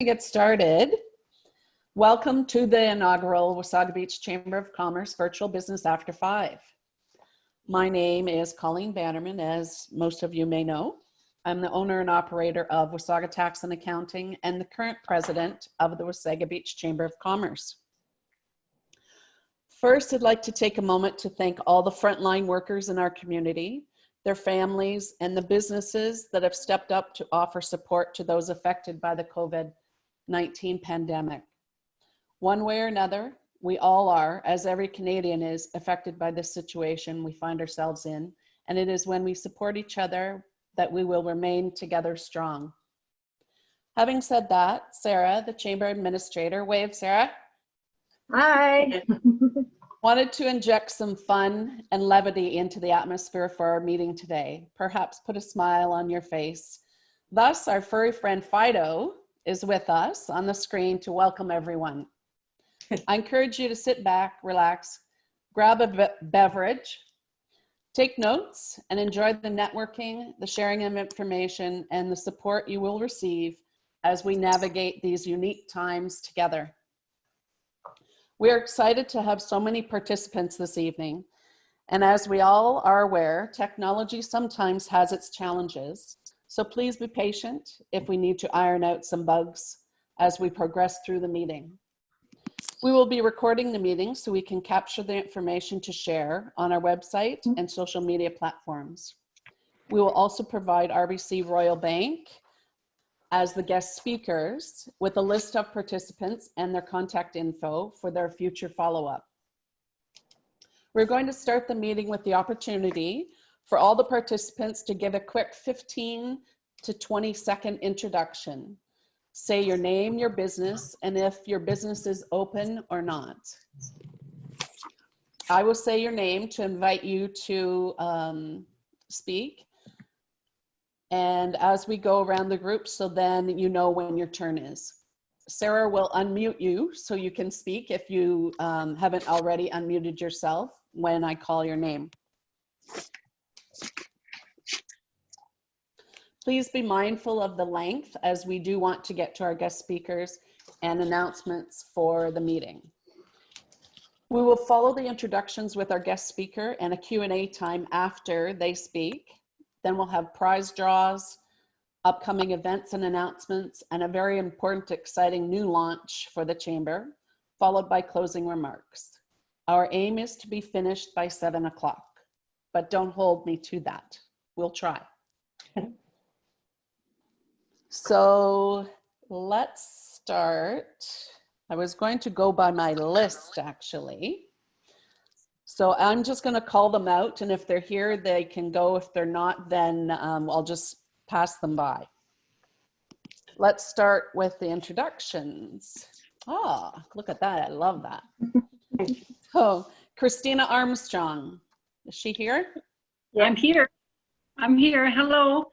Get started. Welcome to the inaugural Wasaga Beach Chamber of Commerce Virtual Business After 5. My name is Colleen Bannerman, as most of you may know. I'm the owner and operator of Wasaga Tax and Accounting and the current president of the Wasaga Beach Chamber of Commerce. First, I'd like to take a moment to thank all the frontline workers in our community, their families, and the businesses that have stepped up to offer support to those affected by the COVID-19 pandemic. One way or another, we all are, as every Canadian is, affected by this situation we find ourselves in, and it is when we support each other that we will remain together strong. Having said that, Sarah, the Chamber Administrator, wave Sarah. Hi. Wanted to inject some fun and levity into the atmosphere for our meeting today. Perhaps put a smile on your face. Thus, our furry friend Fido is with us on the screen to welcome everyone. I encourage you to sit back, relax, grab a beverage, take notes, and enjoy the networking, the sharing of information, and the support you will receive as we navigate these unique times together. We are excited to have so many participants this evening. And as we all are aware, technology sometimes has its challenges. So please be patient if we need to iron out some bugs as we progress through the meeting. We will be recording the meeting so we can capture the information to share on our website and social media platforms. We will also provide RBC Royal Bank as the guest speakers with a list of participants and their contact info for their future follow-up. We're going to start the meeting with the opportunity for all the participants to give a quick 15 to 20-second introduction. Say your name, your business, and if your business is open or not. I will say your name to invite you to speak. And as we go around the group, so then you know when your turn is. Sarah will unmute you so you can speak if you haven't already unmuted yourself when I call your name. Please be mindful of the length as we do want to get to our guest speakers and announcements for the meeting. We will follow the introductions with our guest speaker and a Q&A time after they speak. Then we'll have prize draws, upcoming events and announcements, and a very important, exciting new launch for the Chamber, followed by closing remarks. Our aim is to be finished by 7 o'clock, but don't hold me to that. We'll try. So let's start. I was going to go by my list, actually. So I'm just going to call them out, and if they're here, they can go. If they're not, then I'll just pass them by. Let's start with the introductions. Oh, look at that. I love that. So, Christina Armstrong. Is she here? Yeah. I'm here. Hello.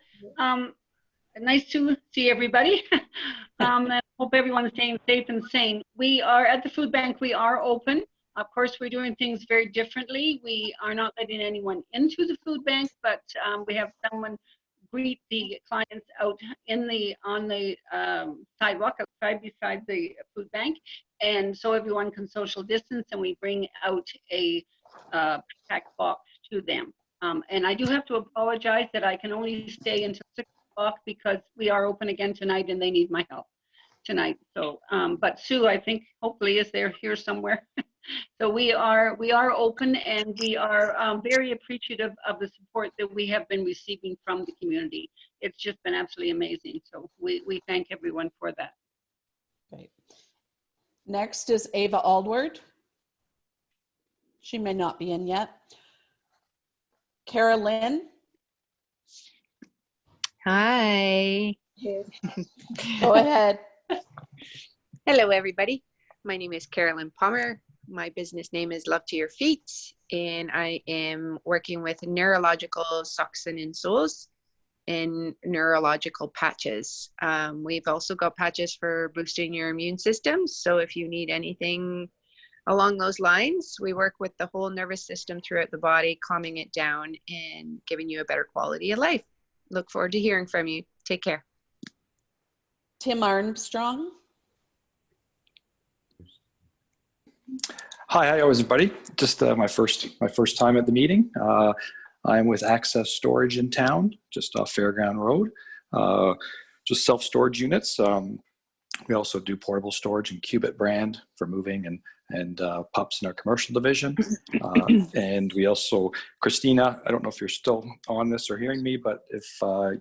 Nice to see everybody. I hope everyone's staying safe and sane. We are at the food bank. We are open. Of course, we're doing things very differently. We are not letting anyone into the food bank, but we have someone greet the clients out on the sidewalk outside beside the food bank, and so everyone can social distance. And we bring out a packed box to them. And I do have to apologize that I can only stay until 6 o'clock because we are open again tonight, and they need my help tonight. So, but Sue, I think hopefully is here somewhere. So we are open, and we are very appreciative of the support that we have been receiving from the community. It's just been absolutely amazing. So we thank everyone for that. Great. Next is Ava Aldward. She may not be in yet. Carolyn. Hi. Go ahead. Hello, everybody. My name is Carolyn Palmer. My business name is Love to Your Feet, and I am working with neurological socks and insoles and neurological patches. We've also got patches for boosting your immune system. So if you need anything along those lines, we work with the whole nervous system throughout the body, calming it down and giving you a better quality of life. Look forward to hearing from you. Take care. Tim Armstrong. Hi, how is everybody? Just my first time at the meeting. I'm with Access Storage in town, just off Fairground Road. Just self-storage units. We also do portable storage and Cubit brand for moving and pups in our commercial division. And we also, Christina, I don't know if you're still on this or hearing me, but if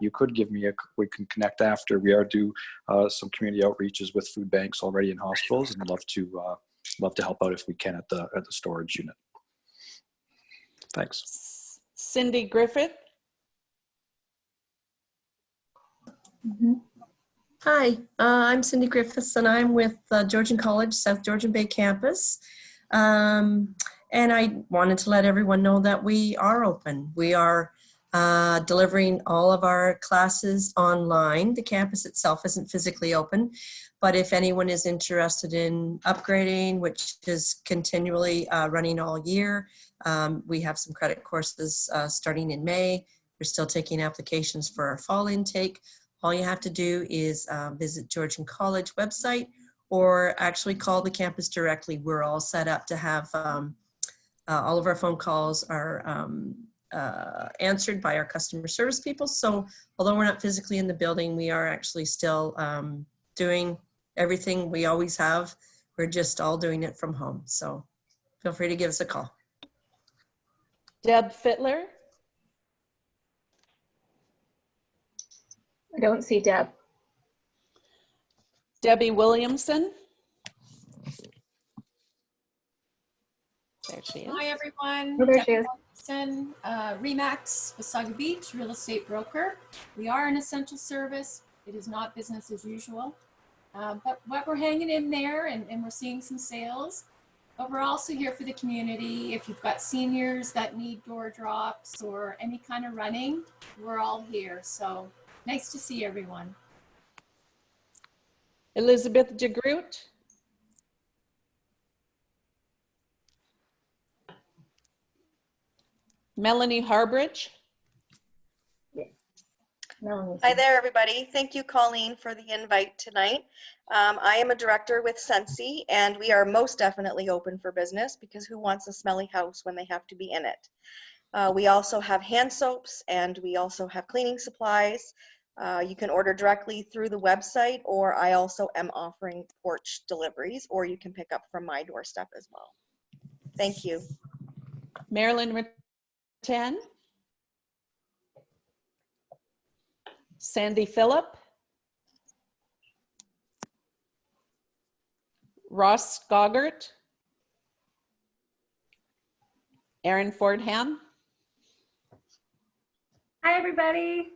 you could give me we can connect after. We are do some community outreaches with food banks already in hospitals, and love to help out if we can at the storage unit. Thanks. Cindy Griffith. Hi, I'm Cindy Griffiths, and I'm with Georgian College, South Georgian Bay campus. And I wanted to let everyone know that we are open. We are delivering all of our classes online. The campus itself isn't physically open, but if anyone is interested in upgrading, which is continually running all year, we have some credit courses starting in May. We're still taking applications for our fall intake. All you have to do is visit Georgian College website or actually call the campus directly. We're all set up to have all of our phone calls are answered by our customer service people. So although we're not physically in the building, we are actually still doing everything we always have. We're just all doing it from home. So feel free to give us a call. Deb Fittler. I don't see Deb. Debbie Williamson. There she is. Hi, everyone. Oh, there she is. Williamson, Remax, Wasaga Beach, real estate broker. We are an essential service. It is not business as usual, but we're hanging in there and we're seeing some sales. But we're also here for the community. If you've got seniors that need door drops or any kind of running, we're all here. So nice to see everyone. Elizabeth Jagroot. Melanie Harbridge. No, Hi there, everybody. Thank you, Colleen, for the invite tonight. I am a director with Sensi, and we are most definitely open for business because who wants a smelly house when they have to be in it? We also have hand soaps, and we also have cleaning supplies. You can order directly through the website, or I also am offering porch deliveries, or you can pick up from my doorstep as well. Thank you. Marilyn Rattan. Sandy Phillip. Ross Goggart. Erin Fordham. Hi, everybody.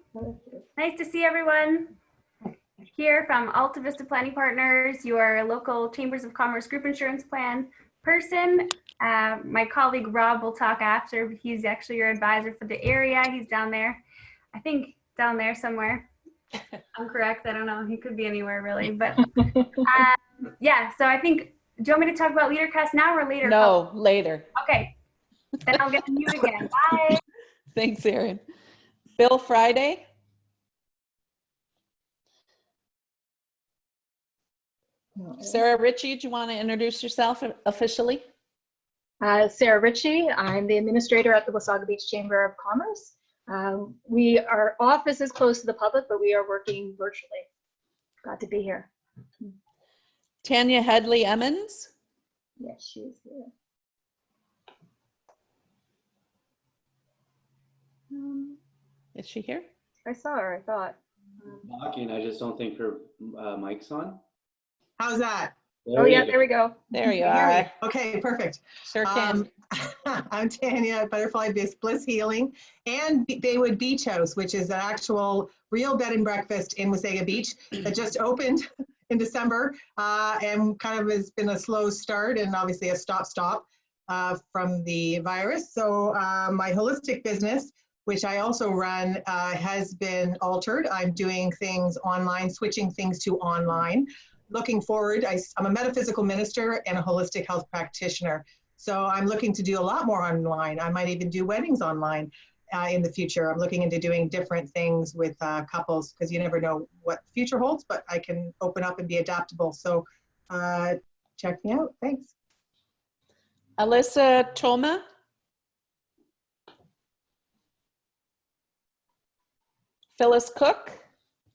Nice to see everyone here from Alta Vista Planning Partners, your local Chambers of Commerce group insurance plan person. My colleague Rob will talk after. He's actually your advisor for the area. He's down there, I think down there somewhere. I'm correct. I don't know. He could be anywhere really, but yeah. So I think, do you want me to talk about LeaderCast now or later? No, later. Okay. Then I'll get you again. Bye. Thanks, Erin. Bill Friday. Sarah Ritchie, do you want to introduce yourself officially? Sarah Ritchie. I'm the administrator at the Wasaga Beach Chamber of Commerce. Our office is closed to the public, but we are working virtually. Glad to be here. Tanya Headley Emmons. Yes, she's here. Is she here? I saw her, I thought. Talking, I just don't think her mic's on. How's that? Oh yeah, there we go. There you Can you hear are. me? Okay, perfect. Sure can. I'm Tanya at Butterfly Bliss Healing and Baywood Beach House, which is an actual real bed and breakfast in Wasaga Beach that just opened in December and kind of has been a slow start and obviously a stop from the virus. So my holistic business, which I also run, has been altered. I'm doing things online, switching things to online. Looking forward, I'm a metaphysical minister and a holistic health practitioner. So I'm looking to do a lot more online. I might even do weddings online. in the future. I'm looking into doing different things with couples because you never know what the future holds, but I can open up and be adaptable. So check me out. Thanks. Alyssa Toma. Phyllis Cook.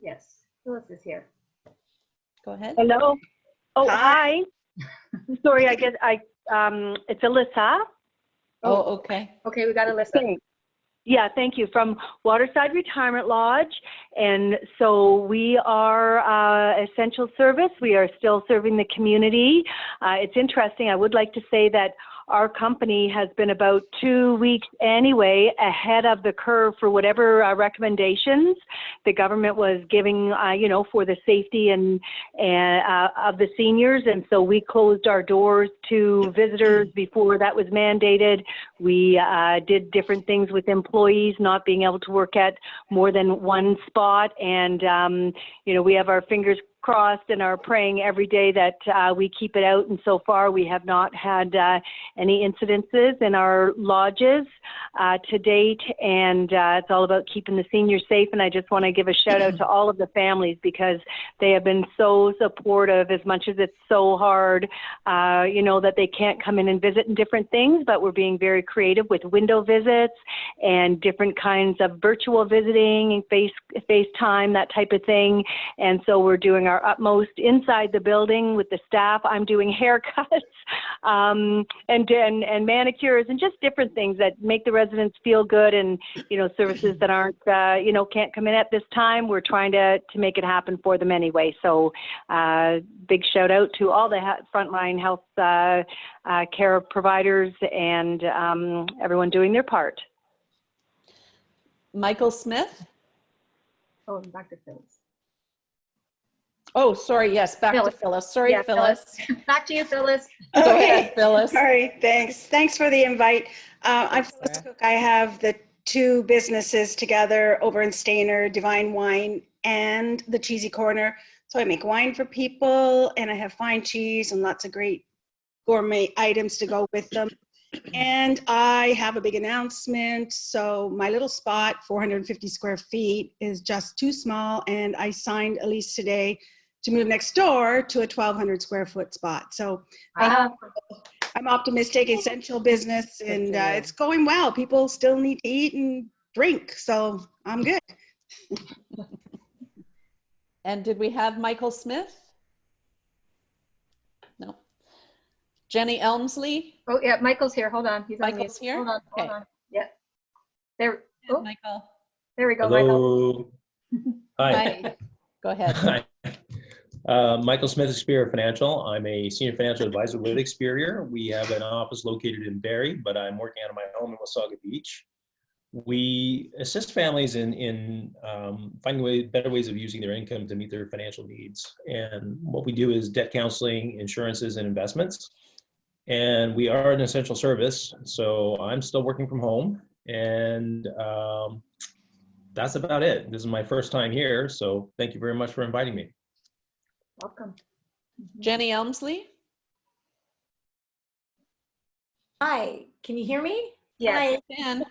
Yes, Phyllis is here. Go ahead. Hello. Oh, Hi. hi. Sorry, I guess it's Alyssa. Oh, okay. Okay, we got Alyssa. Thanks. Yeah, thank you. From Waterside Retirement Lodge. And so we are essential service. We are still serving the community. It's interesting. I would like to say that our company has been about 2 weeks anyway ahead of the curve for whatever recommendations the government was giving, you know, for the safety and of the seniors. And so we closed our doors to visitors before that was mandated. We did different things with employees not being able to work at more than one spot. And, you know, we have our fingers crossed and are praying every day that we keep it out. And so far we have not had any incidences in our lodges to date. And it's all about keeping the seniors safe. And I just want to give a shout out to all of the families because they have been so supportive, as much as it's so hard, you know, that they can't come in and visit and different things, but we're being very creative with window visits and different kinds of virtual visiting and FaceTime, that type of thing. And so we're doing our utmost inside the building with the staff. I'm doing haircuts and manicures and just different things that make the residents feel good, and, you know, services that aren't, you know, can't come in at this time. We're trying to make it happen for them anyway. So big shout out to all the frontline health care providers and everyone doing their part. Michael Smith. Oh, back to Phyllis. Oh, sorry. Yes, back Phyllis. to Phyllis. Sorry, Yeah, Phyllis. Back to you, Phyllis. Go Okay. ahead, Phyllis. All right, thanks. Thanks for the invite. I'm Phyllis Sarah. Cook. I have the two businesses together over in Stainer, Divine Wine and the Cheesy Corner. So I make wine for people, and I have fine cheese and lots of great gourmet items to go with them. And I have a big announcement. So my little spot, 450 square feet, is just too small, and I signed a lease today to move next door to a 1,200 square foot spot. So I'm optimistic, essential business, and it's going well. People still need to eat and drink, so I'm good. And did we have Michael Smith? No. Jenny Elmsley? Oh, yeah, Michael's here. Hold on. He's on Michael's mute. here? Hold on. Okay. Hold on. Yeah. There. Oh, Michael. there we go, Michael. Hello. Hi. Hi. Go ahead. Hi. Michael Smith, Experior Financial. I'm a senior financial advisor with Experior. We have an office located in Barrie, but I'm working out of my home in Wasaga Beach. We assist families in finding better ways of using their income to meet their financial needs. And what we do is debt counseling, insurances, and investments. And we are an essential service, so I'm still working from home. And that's about it. This is my first time here, so thank you very much for inviting me. Welcome. Jenny Elmsley? Hi, can you hear me? Yes. Hi.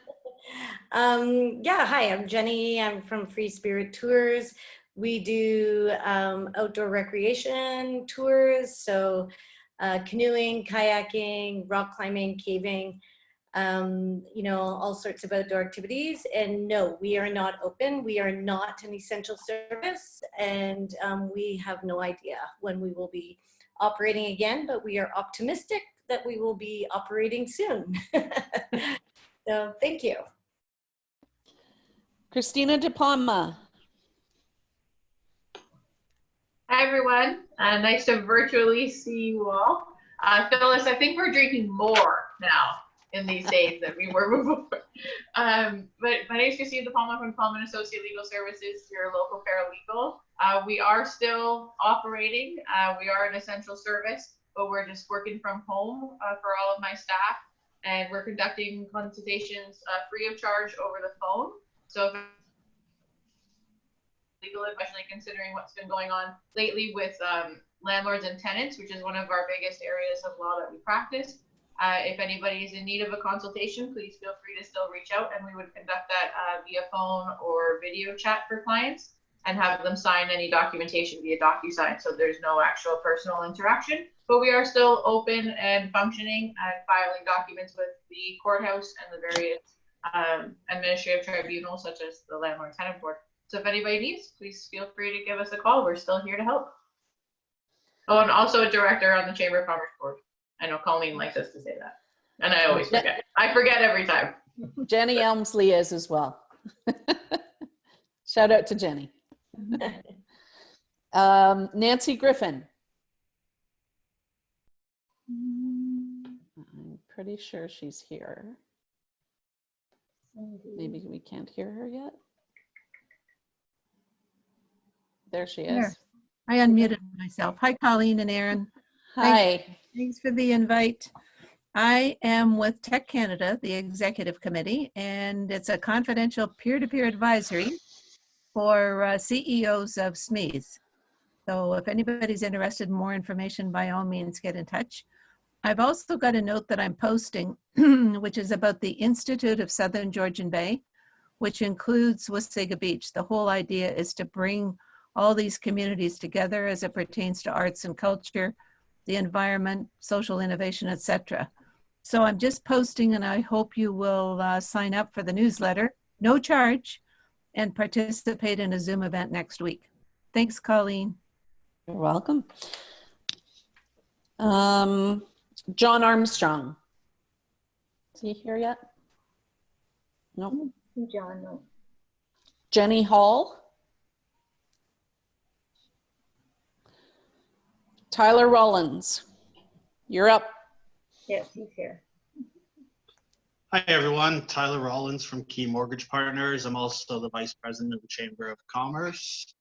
Yeah, hi, I'm Jenny. I'm from Free Spirit Tours. We do outdoor recreation tours, so canoeing, kayaking, rock climbing, caving, you know, all sorts of outdoor activities. And no, we are not open. We are not an essential service, and we have no idea when we will be operating again, but we are optimistic that we will be operating soon. So thank you. Christina De Palma. Hi, everyone. Nice to virtually see you all. Phyllis, I think we're drinking more now in these days than we were before. But my name is Christina De Palma from Palma & Associate Legal Services, your local paralegal. We are still operating. We are an essential service, but we're just working from home for all of my staff. And we're conducting consultations free of charge over the phone. So if legal advice, considering what's been going on lately with landlords and tenants, which is one of our biggest areas of law that we practice, If anybody is in need of a consultation, please feel free to still reach out, and we would conduct that via phone or video chat for clients and have them sign any documentation via DocuSign, so there's no actual personal interaction. But we are still open and functioning and filing documents with the courthouse and the various administrative tribunals, such as the Landlord Tenant Board. So if anybody needs, please feel free to give us a call. We're still here to help. Oh, and also a director on the Chamber of Commerce Board. I know Colleen likes us to say that, and I always forget. I forget every time. Jenny Elmsley is as well. Shout out to Jenny. Nancy Griffin. I'm pretty sure she's here. Maybe we can't hear her yet. There she is. There. I unmuted myself. Hi, Colleen and Aaron. Hi. Thanks for the invite. I am with Tech Canada, the executive committee, and it's a confidential peer-to-peer advisory for CEOs of SMEs. So if anybody's interested in more information, by all means, get in touch. I've also got a note that I'm posting, which is about the Institute of Southern Georgian Bay, which includes Wasaga Beach. The whole idea is to bring all these communities together as it pertains to arts and culture, the environment, social innovation, etc. So I'm just posting, and I hope you will sign up for the newsletter, no charge, and participate in a Zoom event next week. Thanks, Colleen. You're welcome. John Armstrong. Is he here yet? No. John, no. Jenny Hall. Tyler Rollins. You're up. Yes, he's here. Hi, everyone. Tyler Rollins from Key Mortgage Partners. I'm also the Vice President of the Chamber of Commerce.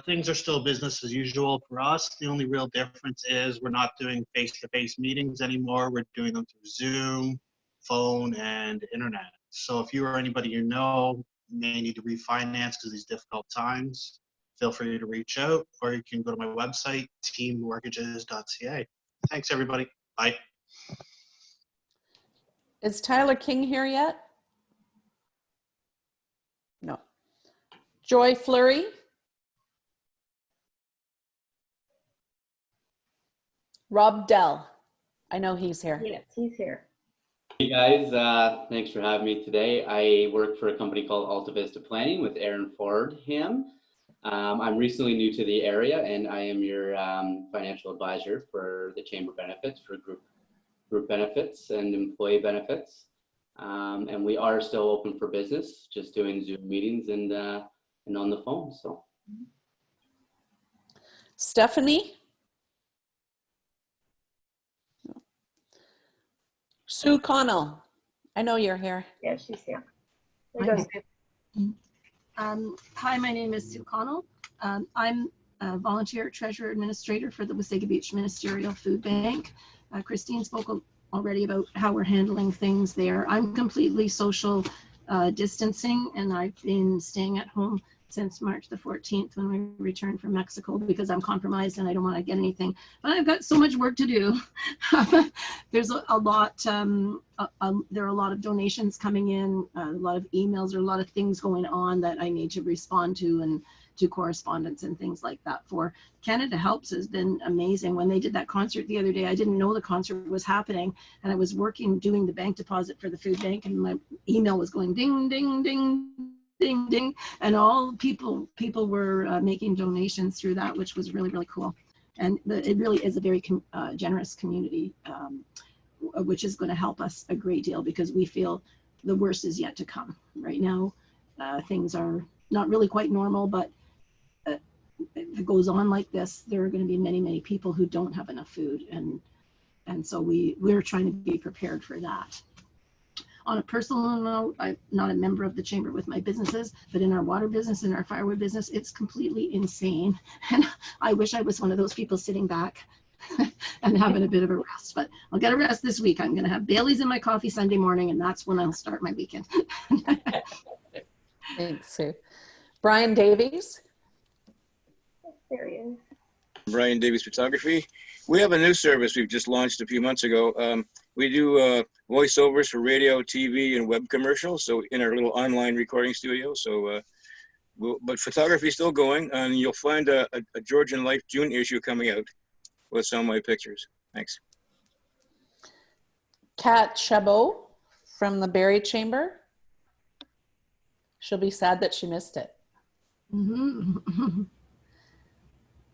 Things are still business as usual for us. The only real difference is we're not doing face-to-face meetings anymore. We're doing them through Zoom, phone, and internet. So if you or anybody you know may need to refinance because of these difficult times, feel free to reach out, or you can go to my website, teammortgages.ca. Thanks, everybody. Bye. Is Tyler King here yet? No. Joy Fleury. Rob Dell. I know he's here. Yes, he's here. Hey guys, thanks for having me today. I work for a company called Alta Vista Planning with Aaron Fordham. I'm recently new to the area, and I am your financial advisor for the chamber benefits, for group benefits and employee benefits. And we are still open for business, just doing Zoom meetings and on the phone. So, Stephanie. Sue Connell. I know you're here. Yeah, she's here. Hi, my name is Sue Connell. I'm a volunteer treasurer administrator for the Wasaga Beach Ministerial Food Bank. Christine spoke already about how we're handling things there. I'm completely social distancing, and I've been staying at home since March the 14th when we returned from Mexico because I'm compromised and I don't want to get anything. But I've got so much work to do. There's a lot, there are a lot of donations coming in, a lot of emails, there are a lot of things going on that I need to respond to and do correspondence and things like that for. Canada Helps has been amazing. When they did that concert the other day, I didn't know the concert was happening, and I was working, doing the bank deposit for the food bank, and my email was going ding, ding, ding, ding, ding, and all people were making donations through that, which was really, really cool. And it really is a very generous community, which is going to help us a great deal because we feel the worst is yet to come. Right now, things are not really quite normal, but if it goes on like this, there are going to be many, many people who don't have enough food, and so we're trying to be prepared for that. On a personal note, I'm not a member of the chamber with my businesses, but in our water business and our firewood business, it's completely insane. And I wish I was one of those people sitting back and having a bit of a rest, but I'll get a rest this week. I'm going to have Bailey's in my coffee Sunday morning, and that's when I'll start my weekend. Thanks, Sue. Brian Davies. There he is. Brian Davies Photography. We have a new service we've just launched a few months ago. We do voiceovers for radio, TV, and web commercials. So in our little online recording studio. So, but photography is still going, and you'll find a Georgian Life June issue coming out with some of my pictures. Thanks. Kat Chabot from the Barrie Chamber. She'll be sad that she missed it. Mhm.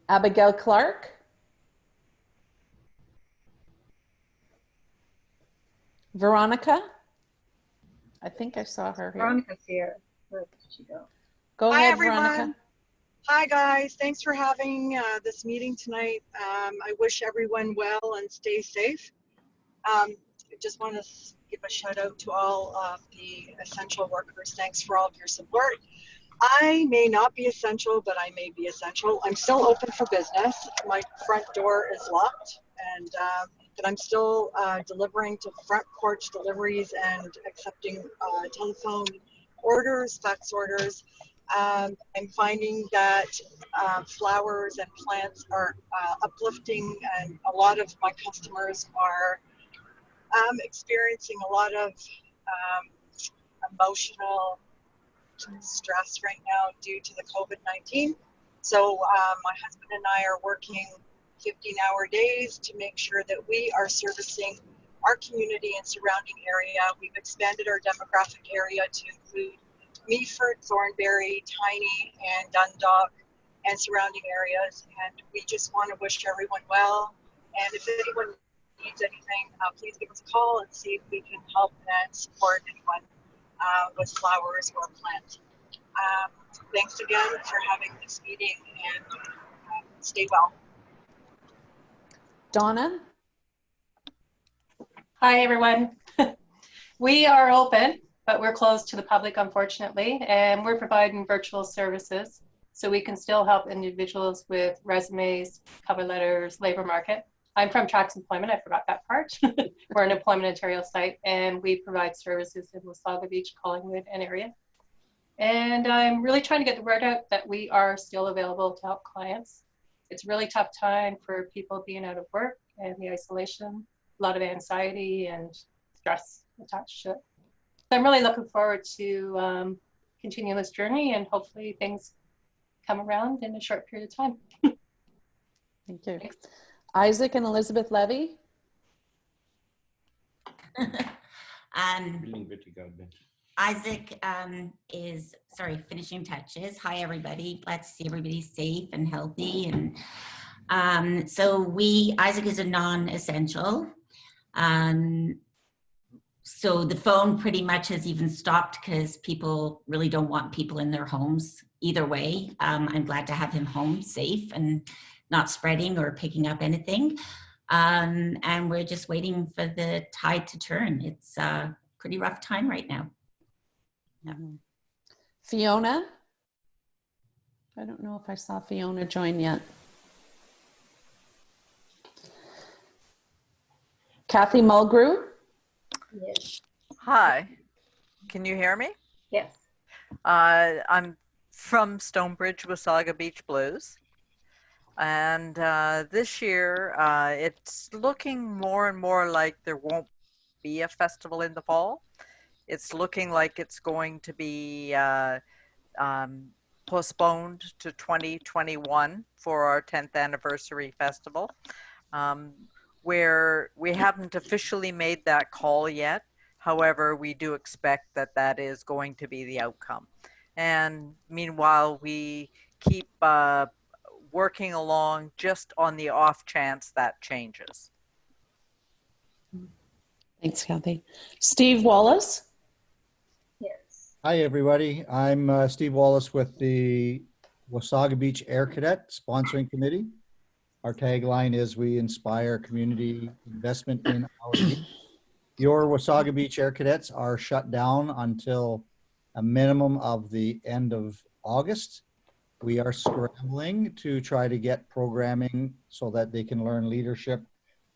Abigail Clark. Veronica. I think I saw her here. Veronica's here. Where did she go? Go Hi, ahead, everyone. Veronica. Hi, guys. Thanks for having this meeting tonight. I wish everyone well and stay safe. I just want to give a shout out to all of the essential workers. Thanks for all of your support. I may not be essential, but I may be essential. I'm still open for business. My front door is locked, and but I'm still delivering to front porch deliveries and accepting telephone orders, fax orders. I'm finding that flowers and plants are uplifting, and a lot of my customers are experiencing a lot of emotional stress right now due to the COVID-19. So my husband and I are working 15-hour days to make sure that we are servicing our community and surrounding area. We've expanded our demographic area to include Meaford, Thornbury, Tiny, and Dundalk, and surrounding areas. And we just want to wish everyone well. And if anyone needs anything, please give us a call and see if we can help and support anyone with flowers or plants. Thanks again for having this meeting, and stay well. Donna. Hi, everyone. We are open, but we're closed to the public, unfortunately, and we're providing virtual services so we can still help individuals with resumes, cover letters, labor market. I'm from Tracks Employment, I forgot that part. We're an Employment Ontario site, and we provide services in Wasaga Beach, Collingwood, and area. And I'm really trying to get the word out that we are still available to help clients. It's a really tough time for people being out of work and the isolation, a lot of anxiety and stress attached to it. So I'm really looking forward to continuing this journey, and hopefully things come around in a short period of time. Thank you. Thanks. Isaac and Elizabeth Levy. Isaac is, finishing touches. Hi, everybody. Glad to see everybody safe and healthy. And Isaac is a non-essential. So the phone pretty much has even stopped because people really don't want people in their homes either way. I'm glad to have him home safe and not spreading or picking up anything. And we're just waiting for the tide to turn. It's a pretty rough time right now. Yeah. Fiona. I don't know if I saw Fiona join yet. Kathy Mulgrew. Yes. Hi. Can you hear me? Yes. I'm from Stonebridge, Wasaga Beach Blues. And this year, it's looking more and more like there won't be a festival in the fall. It's looking like it's going to be postponed to 2021 for our 10th anniversary festival, where we haven't officially made that call yet. However, we do expect that that is going to be the outcome. And meanwhile, we keep working along just on the off chance that changes. Thanks, Kathy. Steve Wallace. Yes. Hi, everybody. I'm Steve Wallace with the Wasaga Beach Air Cadet Sponsoring Committee. Our tagline is "We inspire community investment in our beach." Your Wasaga Beach Air Cadets are shut down until a minimum of the end of August. We are scrambling to try to get programming so that they can learn leadership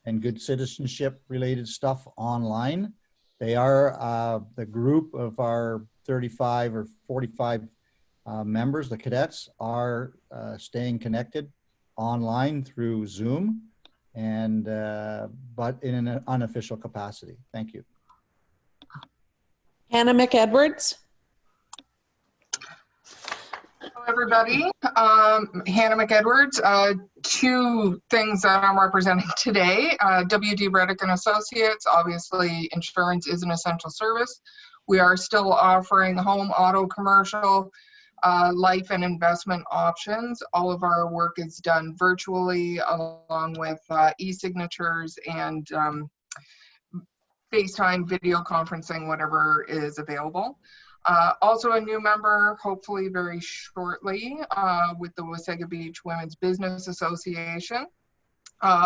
and good citizenship related stuff online. They are the group of our 35 or 45 members, the cadets, are staying connected online through Zoom, and but in an unofficial capacity. Thank you. Hannah McEdwards. Hello, everybody. Hannah McEdwards. Two things that I'm representing today. WD Reddick and Associates. Obviously, insurance is an essential service. We are still offering home, auto, commercial, life and investment options. All of our work is done virtually, along with e-signatures and FaceTime, video conferencing, whatever is available. Also a new member, hopefully very shortly, with the Wasaga Beach Women's Business Association.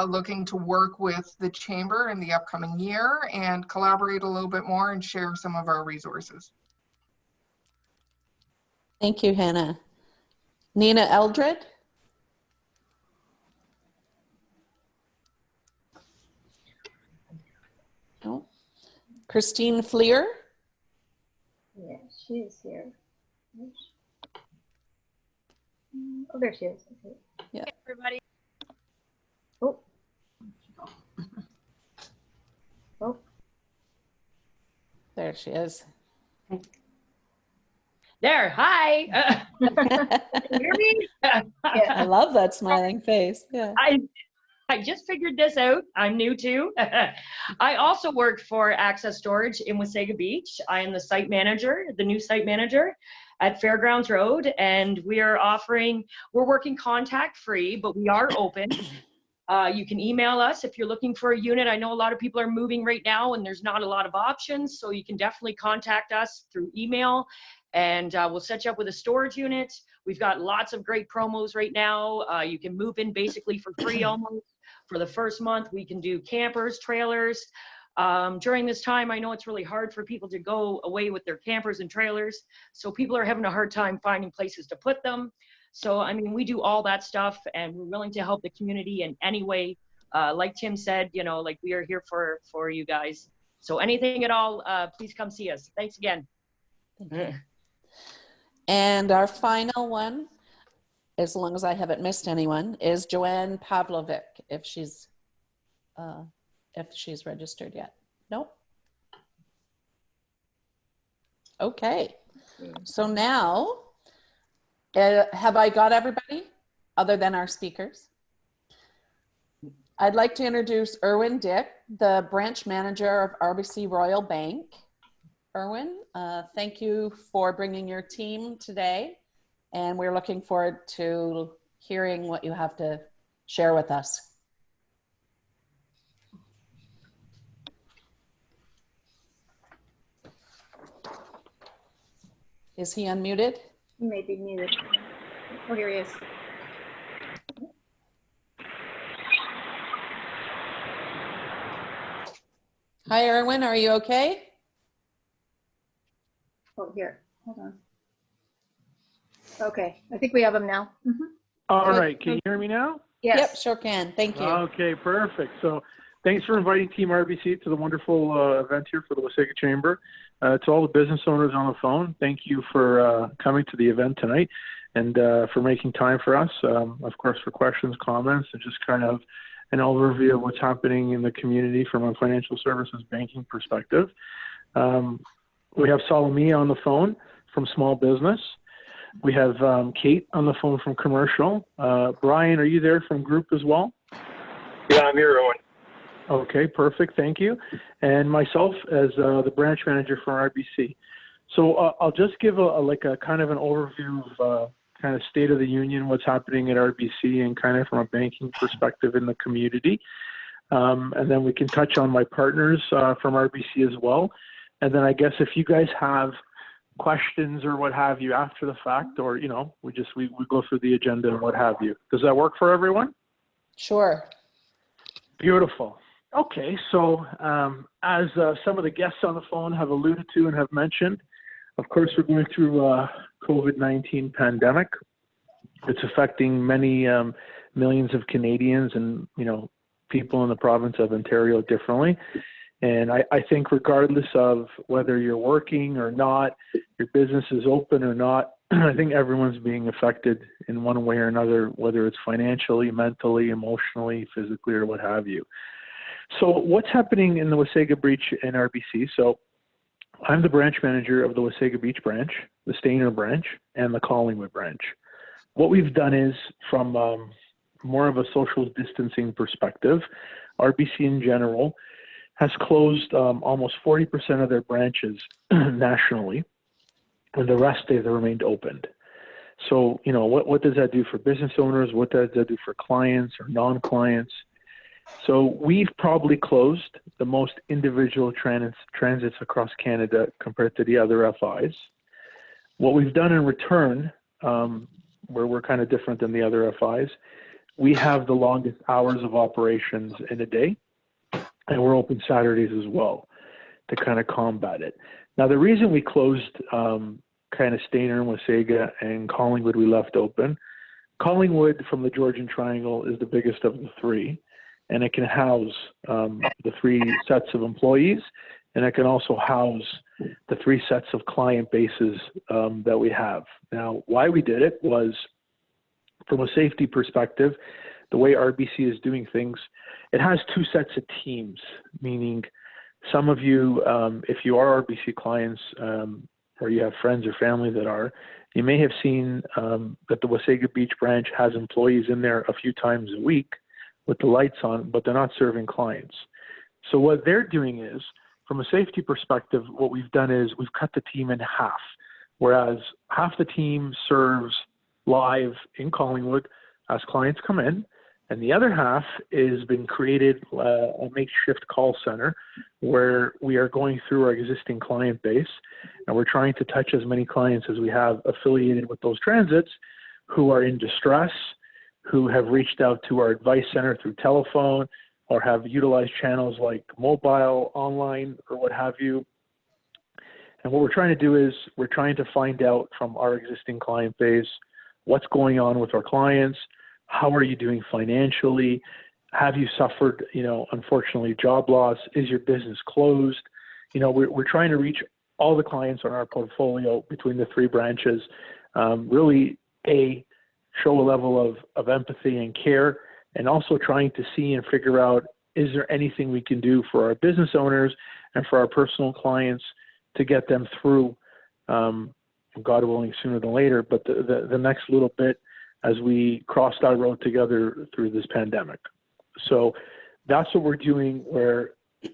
Looking to work with the Chamber in the upcoming year and collaborate a little bit more and share some of our resources. Thank you, Hannah. Nina Eldred. No. Christine Fleer. Yeah, she is here. Oh, there she is. Okay. Yeah. Everybody. Oh. Oh. There she is. There, hi. Can you hear me? I love that smiling face. Yeah. I just figured this out. I'm new too. I also work for Access Storage in Wasaga Beach. I am the site manager, the new site manager at Fairgrounds Road, and we're working contact free, but we are open. You can email us if you're looking for a unit. I know a lot of people are moving right now and there's not a lot of options, so you can definitely contact us through email, and we'll set you up with a storage unit. We've got lots of great promos right now. You can move in basically for free almost for the first month. We can do campers, trailers. During this time, I know it's really hard for people to go away with their campers and trailers, so people are having a hard time finding places to put them. So, I mean, we do all that stuff, and we're willing to help the community in any way. Like Tim said, you know, like we are here for you guys. So anything at all, please come see us. Thanks again. And our final one, as long as I haven't missed anyone, is Joanne Pavlovic, if she's registered yet. Nope. Okay. So now, have I got everybody other than our speakers? I'd like to introduce Erwin Dick, the branch manager of RBC Royal Bank. Erwin, thank you for bringing your team today, and we're looking forward to hearing what you have to share with us. Is he unmuted? He may be muted. Oh, here he is. Hi, Erwin, are you okay? Oh, here, hold on. Okay, I think we have him now. All right, can you hear me now? Yes. Yep, sure can. Thank you. Okay, perfect. So thanks for inviting Team RBC to the wonderful event here for the Wasaga Chamber. To all the business owners on the phone, thank you for coming to the event tonight and for making time for us, of course, for questions, comments, and just kind of an overview of what's happening in the community from a financial services banking perspective. We have Salome on the phone from small business. We have Kate on the phone from commercial. Brian, are you there from group as well? Yeah, I'm here, Owen. Okay, perfect. Thank you. And myself as the branch manager for RBC. So I'll just give a kind of an overview of kind of state of the union, what's happening at RBC and kind of from a banking perspective in the community. And then we can touch on my partners from RBC as well. And then I guess if you guys have questions or what have you after the fact, or, you know, we go through the agenda and what have you. Does that work for everyone? Sure. Beautiful. Okay, so as some of the guests on the phone have alluded to and have mentioned, of course, we're going through a COVID-19 pandemic. It's affecting many millions of Canadians and, you know, people in the province of Ontario differently. And I think regardless of whether you're working or not, your business is open or not, I think everyone's being affected in one way or another, whether it's financially, mentally, emotionally, physically, or what have you. So what's happening in the Wasaga Beach and RBC? So I'm the branch manager of the Wasaga Beach branch, the Stainer branch, and the Collingwood branch. What we've done is, from more of a social distancing perspective, RBC in general has closed almost 40% of their branches nationally, and the rest they've remained opened. So, you know, what does that do for business owners? What does that do for clients or non-clients? So we've probably closed the most individual transits across Canada compared to the other FIs. What we've done in return, where we're kind of different than the other FIs, we have the longest hours of operations in a day, and we're open Saturdays as well to kind of combat it. Now, the reason we closed kind of Stainer and Wasaga and Collingwood we left open, Collingwood from the Georgian Triangle is the biggest of the three, and it can house the three sets of employees, and it can also house the three sets of client bases that we have. Now, why we did it was from a safety perspective, the way RBC is doing things, it has two sets of teams, meaning some of you, if you are RBC clients or you have friends or family that are, you may have seen that the Wasaga Beach branch has employees in there a few times a week with the lights on, but they're not serving clients. So what they're doing is, from a safety perspective, what we've done is we've cut the team in half, whereas half the team serves live in Collingwood as clients come in, and the other half is been created a makeshift call center where we are going through our existing client base, and we're trying to touch as many clients as we have affiliated with those transits who are in distress, who have reached out to our advice center through telephone or have utilized channels like mobile, online, or what have you. And what we're trying to do is we're trying to find out from our existing client base what's going on with our clients. How are you doing financially? Have you suffered, unfortunately, job loss? Is your business closed? We're trying to reach all the clients on our portfolio between the three branches. Really, show a level of empathy and care, and also trying to see and figure out, is there anything we can do for our business owners and for our personal clients to get them through, God willing, sooner than later, but the next little bit as we crossed our road together through this pandemic. So that's what we're doing,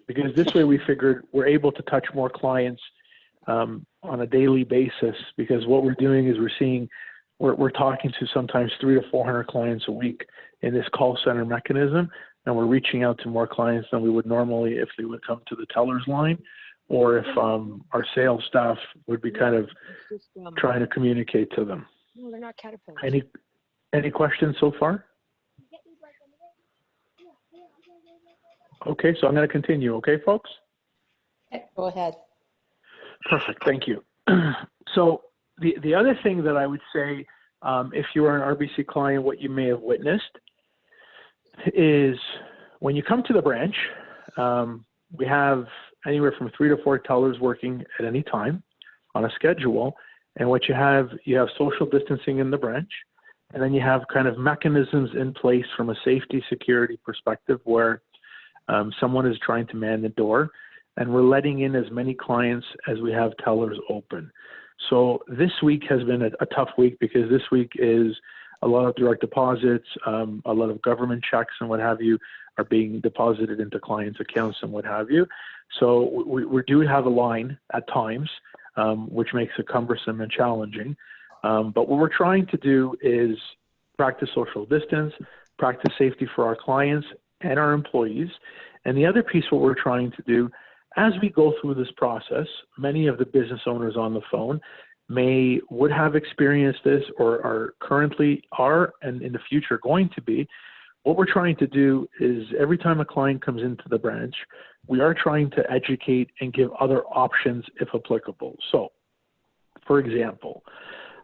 because this way we figured we're able to touch more clients on a daily basis, because what we're doing is we're talking to sometimes 300 to 400 clients a week in this call center mechanism, and we're reaching out to more clients than we would normally if they would come to the teller's line, or if our sales staff would be kind of trying to communicate to them. No, they're not caterpillars. Any questions so far? Okay, so I'm going to continue. Okay, folks? Go ahead. Perfect. Thank you. So the other thing that I would say, if you are an RBC client, what you may have witnessed is when you come to the branch, we have anywhere from 3 to 4 tellers working at any time on a schedule. And what you have social distancing in the branch, and then you have kind of mechanisms in place from a safety security perspective where someone is trying to man the door, and we're letting in as many clients as we have tellers open. So this week has been a tough week, because this week is a lot of direct deposits, a lot of government checks and what have you are being deposited into clients' accounts and what have you. So we do have a line at times, which makes it cumbersome and challenging. But what we're trying to do is practice social distance, practice safety for our clients and our employees. And the other piece, what we're trying to do, as we go through this process, many of the business owners on the phone would have experienced this or currently are and in the future going to be. What we're trying to do is every time a client comes into the branch, we are trying to educate and give other options if applicable. So, for example,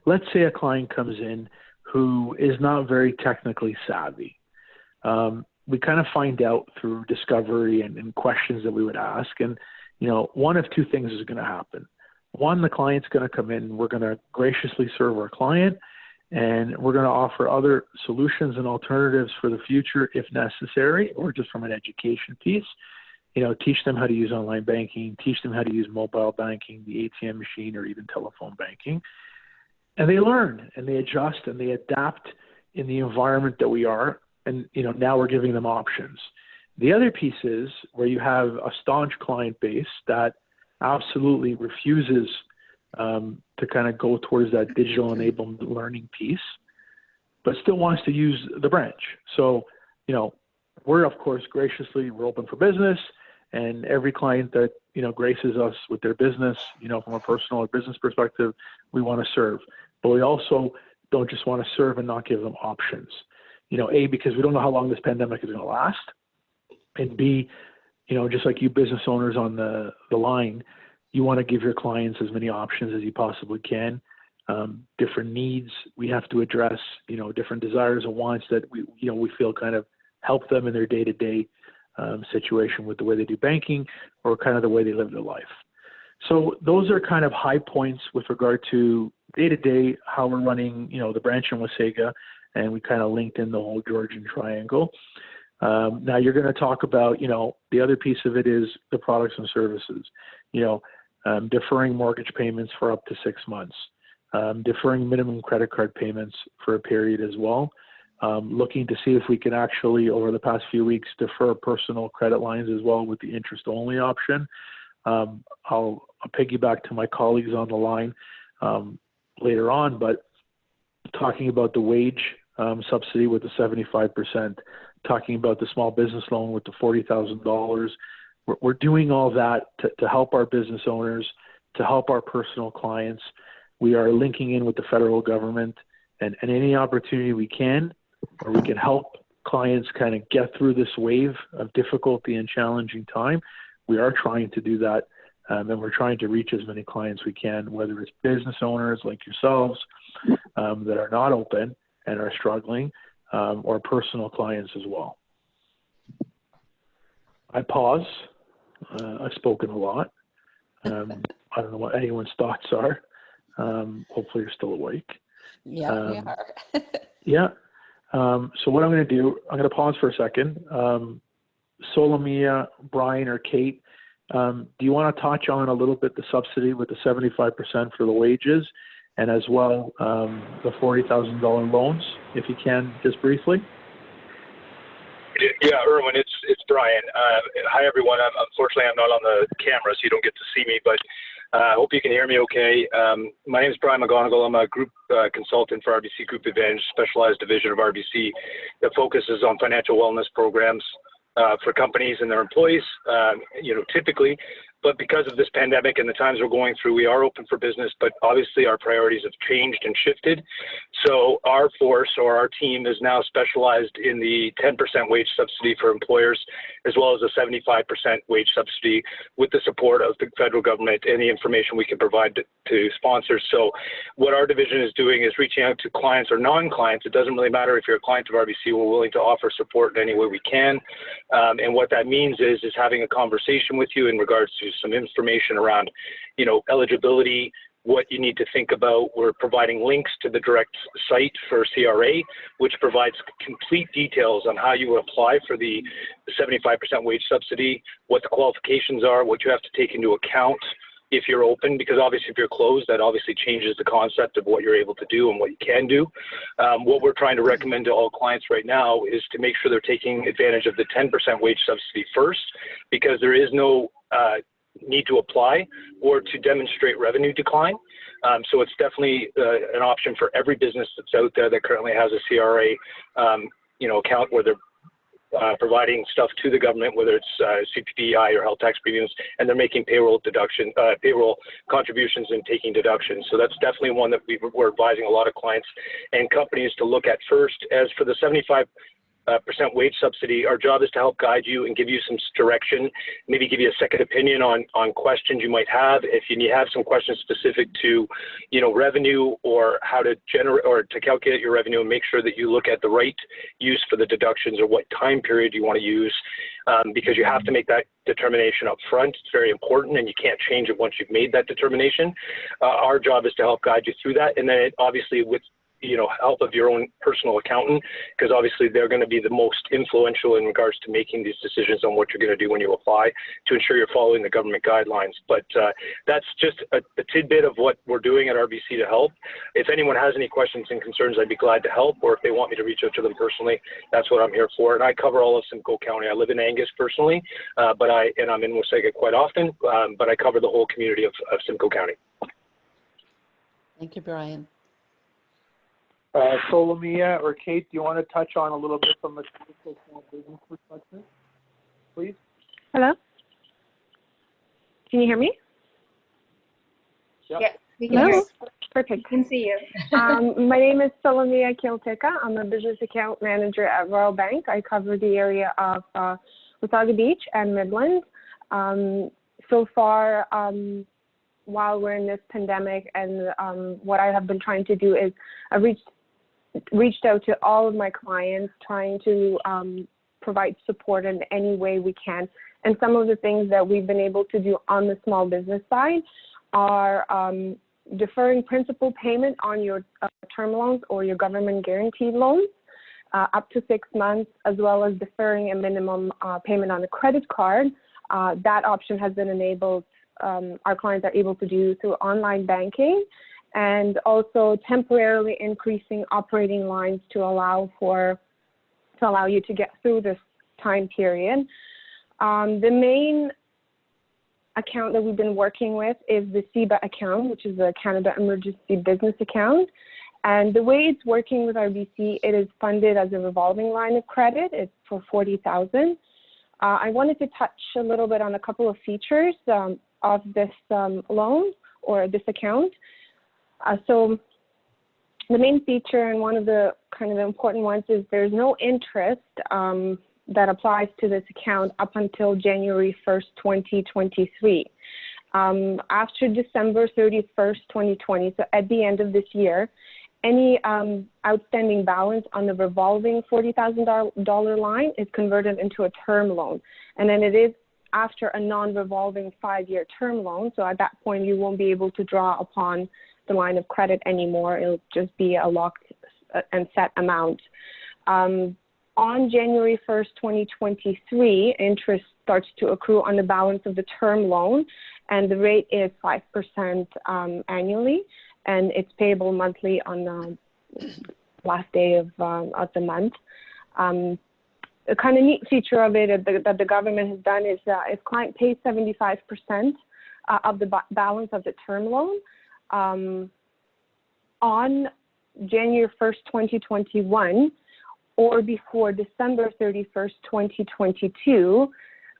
let's say a client comes in who is not very technically savvy. we kind of find out through discovery and questions that we would ask. And, you know, one of two things is going to happen. One, the client's going to come in, we're going to graciously serve our client, and we're going to offer other solutions and alternatives for the future if necessary, or just from an education piece. You know, teach them how to use online banking, teach them how to use mobile banking, the ATM machine, or even telephone banking. And they learn and they adjust and they adapt in the environment that we are. And, you know, now we're giving them options. The other piece is where you have a staunch client base that absolutely refuses to kind of go towards that digital enabled learning piece, but still wants to use the branch. So, you know, we're of course graciously, we're open for business, and every client that, you know, graces us with their business, you know, from a personal or business perspective, we want to serve. But we also don't just want to serve and not give them options. You know, A, because we don't know how long this pandemic is going to last, and B, you know, just like you business owners on the line, you want to give your clients as many options as you possibly can. Different needs we have to address, you know, different desires and wants that we feel kind of help them in their day-to-day situation with the way they do banking or kind of the way they live their life. So those are kind of high points with regard to day-to-day, how we're running, you know, the branch in Wasaga, and we kind of linked in the whole Georgian Triangle. Now you're going to talk about, you know, the other piece of it is the products and services, you know, deferring mortgage payments for up to 6 months, deferring minimum credit card payments for a period as well. Looking to see if we can actually, over the past few weeks, defer personal credit lines as well with the interest-only option. I'll piggyback to my colleagues on the line later on, but talking about the wage subsidy with the 75%, talking about the small business loan with the $40,000. We're doing all that to help our business owners, to help our personal clients. We are linking in with the federal government and any opportunity we can, where we can help clients kind of get through this wave of difficulty and challenging time. We are trying to do that, and we're trying to reach as many clients we can, whether it's business owners like yourselves that are not open and are struggling, or personal clients as well. I pause. I've spoken a lot. I don't know what anyone's thoughts are. Hopefully you're still awake. Yeah, we are. Yeah. So what I'm going to do, I'm going to pause for a second. Solomia, Brian, or Kate, do you want to touch on a little bit the subsidy with the 75% for the wages, and as well the $40,000 loans, if you can, just briefly? Yeah, Erwin, it's Brian. Hi, everyone. Unfortunately, I'm not on the camera, so you don't get to see me, but I hope you can hear me okay. My name is Brian McGonigal. I'm a group consultant for RBC Group Advantage, specialized division of RBC that focuses on financial wellness programs for companies and their employees, you know, typically. But because of this pandemic and the times we're going through, we are open for business, but obviously our priorities have changed and shifted. So our force, or our team, is now specialized in the 10% wage subsidy for employers, as well as a 75% wage subsidy with the support of the federal government and the information we can provide to sponsors. So what our division is doing is reaching out to clients or non-clients. It doesn't really matter if you're a client of RBC, we're willing to offer support in any way we can. And what that means is having a conversation with you in regards to some information around, you know, eligibility, what you need to think about. We're providing links to the direct site for CRA, which provides complete details on how you apply for the 75% wage subsidy, what the qualifications are, what you have to take into account if you're open, because obviously if you're closed, that obviously changes the concept of what you're able to do and what you can do. What we're trying to recommend to all clients right now is to make sure they're taking advantage of the 10% wage subsidy first, because there is no need to apply or to demonstrate revenue decline. So it's definitely an option for every business that's out there that currently has a CRA you know, account where they're providing stuff to the government, whether it's CPPI or health tax premiums, and they're making payroll contributions and taking deductions. So that's definitely one that we're advising a lot of clients and companies to look at first. As for the 75% wage subsidy. Our job is to help guide you and give you some direction, maybe give you a second opinion on questions you might have. If you have some questions specific to, revenue or how to generate or to calculate your revenue, and make sure that you look at the right use for the deductions or what time period you want to use, because you have to make that determination up front. It's very important, and you can't change it once you've made that determination. Our job is to help guide you through that, and then obviously with help of your own personal accountant, because obviously they're going to be the most influential in regards to making these decisions on what you're going to do when you apply, to ensure you're following the government guidelines. But that's just a tidbit of what we're doing at RBC to help. If anyone has any questions and concerns, I'd be glad to help, or if they want me to reach out to them personally, that's what I'm here for. And I cover all of Simcoe County. I live in Angus personally, but I'm in Wasaga quite often, but I cover the whole community of Simcoe County. Thank you, Brian. Solomia or Kate, do you want to touch on a little bit from a small business perspective, please? Hello? Can you hear me? Yep. Yes, we can hear you. Perfect. We can see you. My name is Solomia Kiltica. I'm a business account manager at Royal Bank. I cover the area of Wasaga Beach and Midland. So far, while we're in this pandemic, and what I have been trying to do is I reached out to all of my clients, trying to provide support in any way we can. And some of the things that we've been able to do on the small business side are deferring principal payment on your term loans or your government guaranteed loans up to 6 months, as well as deferring a minimum payment on a credit card. That option has been enabled. Our clients are able to do through online banking, and also temporarily increasing operating lines to allow you to get through this time period. The main account that we've been working with is the CEBA account, which is the Canada Emergency Business Account. And the way it's working with RBC, it is funded as a revolving line of credit. It's for $40,000. I wanted to touch a little bit on a couple of features of this loan or this account. So the main feature, and one of the kind of important ones, is there's no interest that applies to this account up until January 1st, 2023. After December 31st, 2020, so at the end of this year, any outstanding balance on the revolving $40,000 line is converted into a term loan. And then it is after a non-revolving 5-year term loan. So at that point, you won't be able to draw upon the line of credit anymore. It'll just be a locked and set amount. On January 1st, 2023, interest starts to accrue on the balance of the term loan, and the rate is 5% annually, and it's payable monthly on the last day of the month. A kind of neat feature of it that the government has done is if client pays 75% of the balance of the term loan, on January 1st, 2021, or before December 31st, 2022,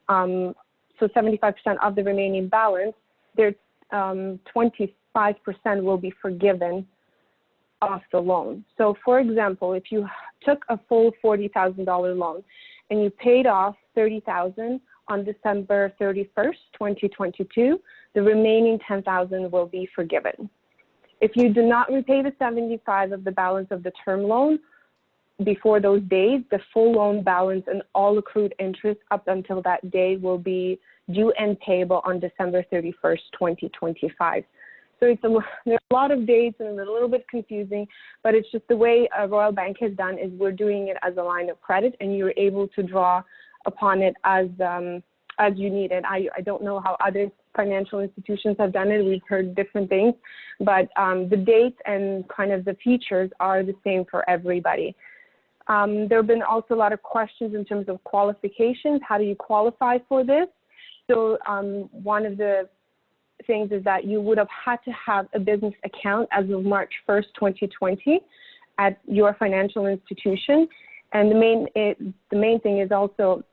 so 75% of the remaining balance, there's 25% will be forgiven off the loan. So for example, if you took a full $40,000 loan and you paid off $30,000 on December 31st, 2022, the remaining $10,000 will be forgiven. If you do not repay the 75% of the balance of the term loan before those days, the full loan balance and all accrued interest up until that day will be due and payable on December 31st, 2025. So there's a lot of dates and it's a little bit confusing, but it's just the way Royal Bank has done is we're doing it as a line of credit, and you're able to draw upon it as you need it. I don't know how other financial institutions have done it. We've heard different things, but the dates and kind of the features are the same for everybody. There have been also a lot of questions in terms of qualifications. How do you qualify for this? So one of the things is that you would have had to have a business account as of March 1st, 2020 at your financial institution. And the main thing is also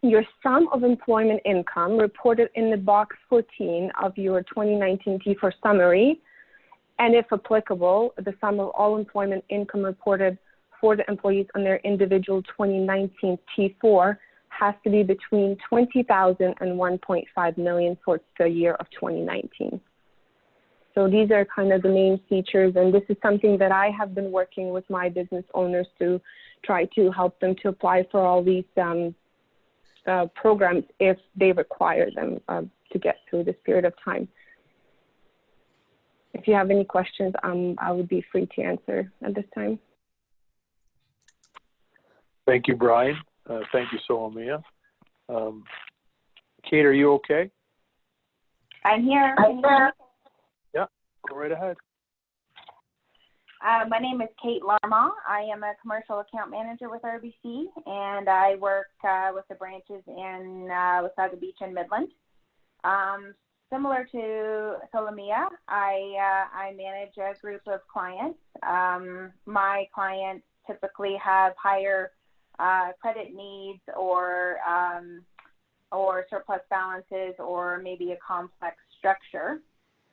your sum of employment income reported in the box 14 of your 2019 T4 summary, and if applicable, the sum of all employment income reported for the employees on their individual 2019 T4 has to be between 20,000 and 1.5 million for the year of 2019. So these are kind of the main features, and this is something that I have been working with my business owners to try to help them to apply for all these programs if they require them to get through this period of time. If you have any questions, I would be free to answer at this time. Thank you, Brian. Thank you, Solomia. Kate, are you okay? I'm here. Yeah, go right ahead. My name is Kate Larmont. I am a commercial account manager with RBC, and I work with the branches in Wasaga Beach and Midland. Similar to Solomia, I manage a group of clients. My clients typically have higher credit needs or surplus balances or maybe a complex structure.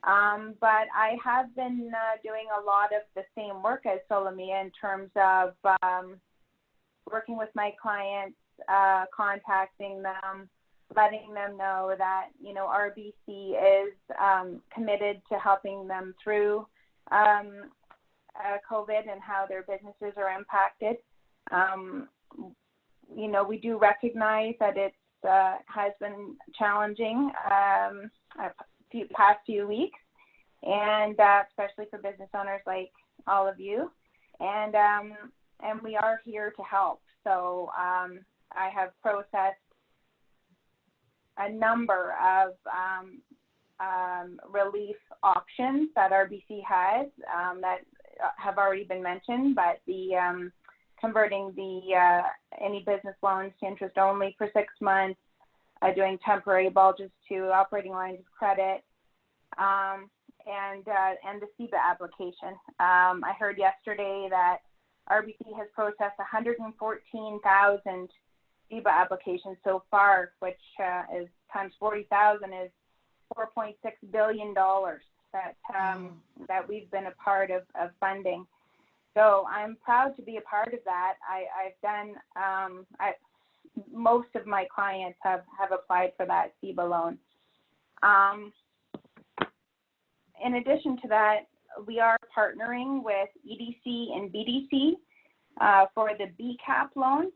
But I have been doing a lot of the same work as Solomia in terms of working with my clients, contacting them, letting them know that, you know, RBC is committed to helping them through COVID and how their businesses are impacted. You know, we do recognize that it has been challenging past few weeks, and especially for business owners like all of you, and we are here to help. So I have processed a number of relief options that RBC has that have already been mentioned, but the converting the any business loans to interest only for 6 months, doing temporary bulges to operating lines of credit, and the CEBA application. I heard yesterday that RBC has processed 114,000 CEBA applications so far, which is times 40,000 is $4.6 billion that we've been a part of funding. So I'm proud to be a part of that. I've done, most of my clients have applied for that CEBA loan. In addition to that, we are partnering with EDC and BDC for the BCAP loans.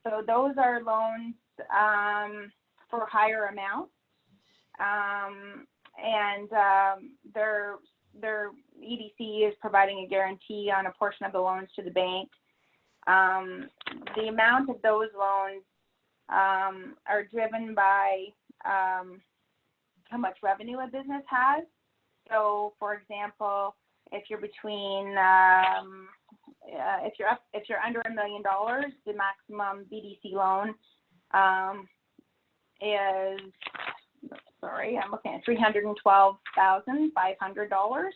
So those are loans for higher amounts, and their EDC is providing a guarantee on a portion of the loans to the bank. The amount of those loans are driven by how much revenue a business has. So, for example, if you're between if you're under $1 million, the maximum BDC loan is, sorry, I'm looking at $312,500,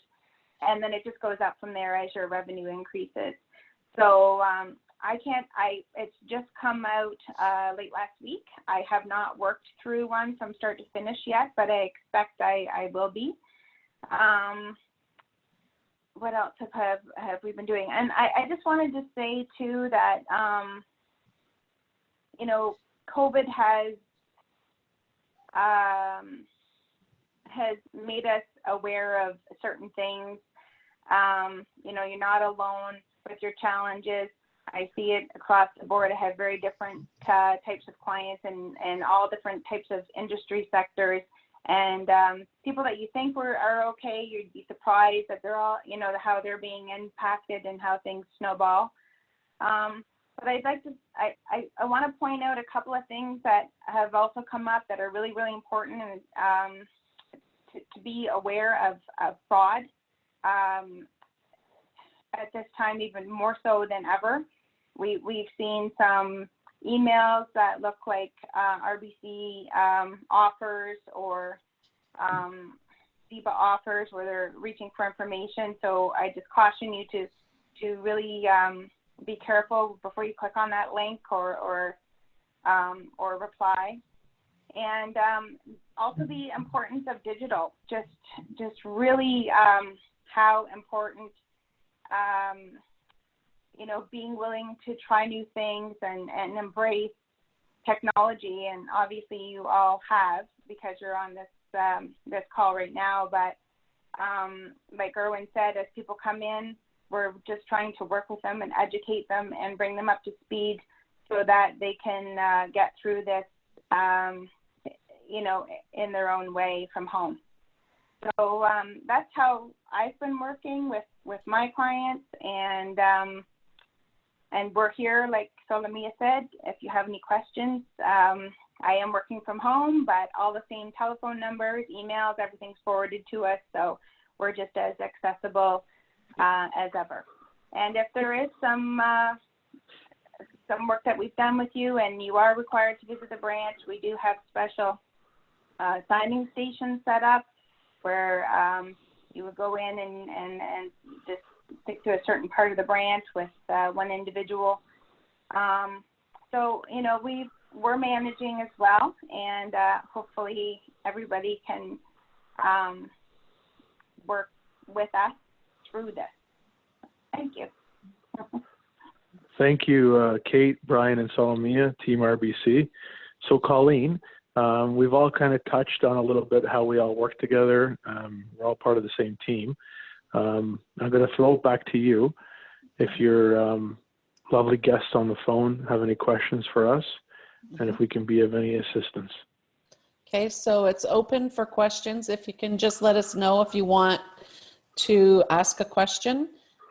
and then it just goes up from there as your revenue increases. So it's just come out late last week. I have not worked through one from start to finish yet, but I expect I will be. What else have we been doing? And I just wanted to say too that you know, COVID has made us aware of certain things. You know, you're not alone with your challenges. I see it across the board. I have very different types of clients and all different types of industry sectors. And people that you think are okay, you'd be surprised that they're all, you know, how they're being impacted and how things snowball. But I'd like to, I want to point out a couple of things that have also come up that are really, really important, and to be aware of fraud at this time, even more so than ever. We've seen some emails that look like RBC offers or CEBA offers where they're reaching for information. So I just caution you to really be careful before you click on that link or reply. And also the importance of digital, just really how important you know, being willing to try new things and embrace technology. And obviously you all have, because you're on this call right now. But like Erwin said, as people come in, we're just trying to work with them and educate them and bring them up to speed so that they can get through this, you know, in their own way from home. So that's how I've been working with my clients, and we're here, like Solomia said. If you have any questions, I am working from home, but all the same telephone numbers, emails, everything's forwarded to us, so we're just as accessible as ever. And if there is some work that we've done with you and you are required to visit the branch, we do have special signing stations set up where you would go in and just stick to a certain part of the branch with one individual. So, you know, we're managing as well, and hopefully everybody can work with us through this. Thank you. Thank you, Kate, Brian, and Solomia, Team RBC. So Colleen, we've all kind of touched on a little bit how we all work together. We're all part of the same team. I'm going to throw it back to you. If your lovely guests on the phone have any questions for us, and if we can be of any assistance. Okay, so it's open for questions. If you can just let us know if you want to ask a question,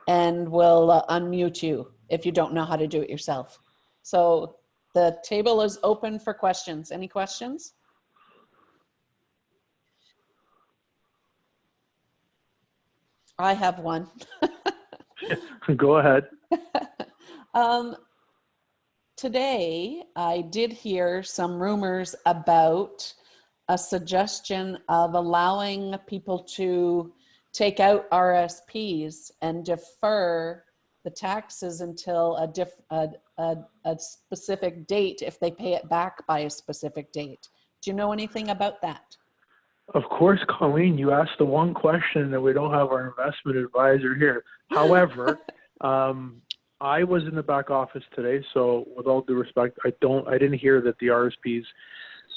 and we'll unmute you if you don't know how to do it yourself. So the table is open for questions. Any questions? I have one. Go ahead. Today, I did hear some rumors about a suggestion of allowing people to take out RSPs and defer the taxes until a specific date if they pay it back by a specific date. Do you know anything about that? Of course, Colleen, you asked the one question that we don't have our investment advisor here. However, I was in the back office today, so with all due respect, I didn't hear that the RSPs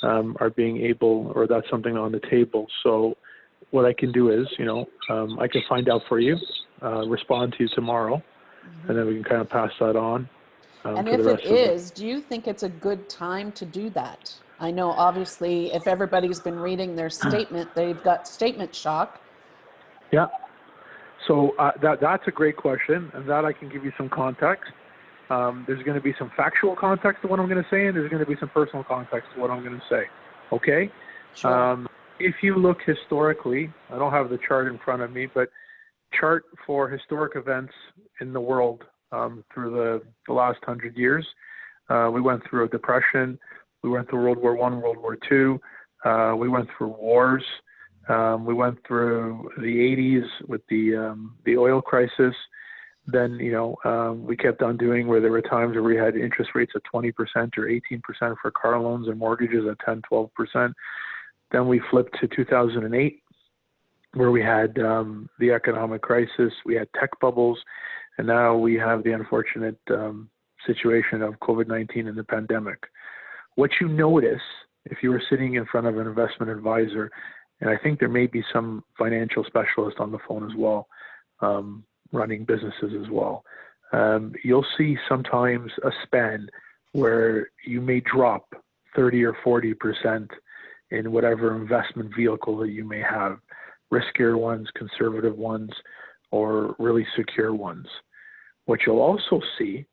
are being able, or that's something on the table. So what I can do is, you know, I can find out for you, respond to you tomorrow, and then we can kind of pass that on. And if it is, do you think it's a good time to do that? I know obviously if everybody's been reading their statement, they've got statement shock. Yeah. So that's a great question, and that I can give you some context. There's going to be some factual context to what I'm going to say, and there's going to be some personal context to what I'm going to say. Okay? Sure. If you look historically, I don't have the chart in front of me, but chart for historic events in the world through the last 100 years. We went through a depression. We went through World War I, World War II. We went through wars. We went through the 80s with the oil crisis. Then, you know, we kept on doing where there were times where we had interest rates of 20% or 18% for car loans and mortgages at 10, 12%. Then we flipped to 2008, where we had the economic crisis, we had tech bubbles, and now we have the unfortunate situation of COVID-19 and the pandemic. What you notice if you were sitting in front of an investment advisor, and I think there may be some financial specialist on the phone as well, running businesses as well, you'll see sometimes a span where you may drop 30 or 40% in whatever investment vehicle that you may have, riskier ones, conservative ones, or really secure ones. What you'll also see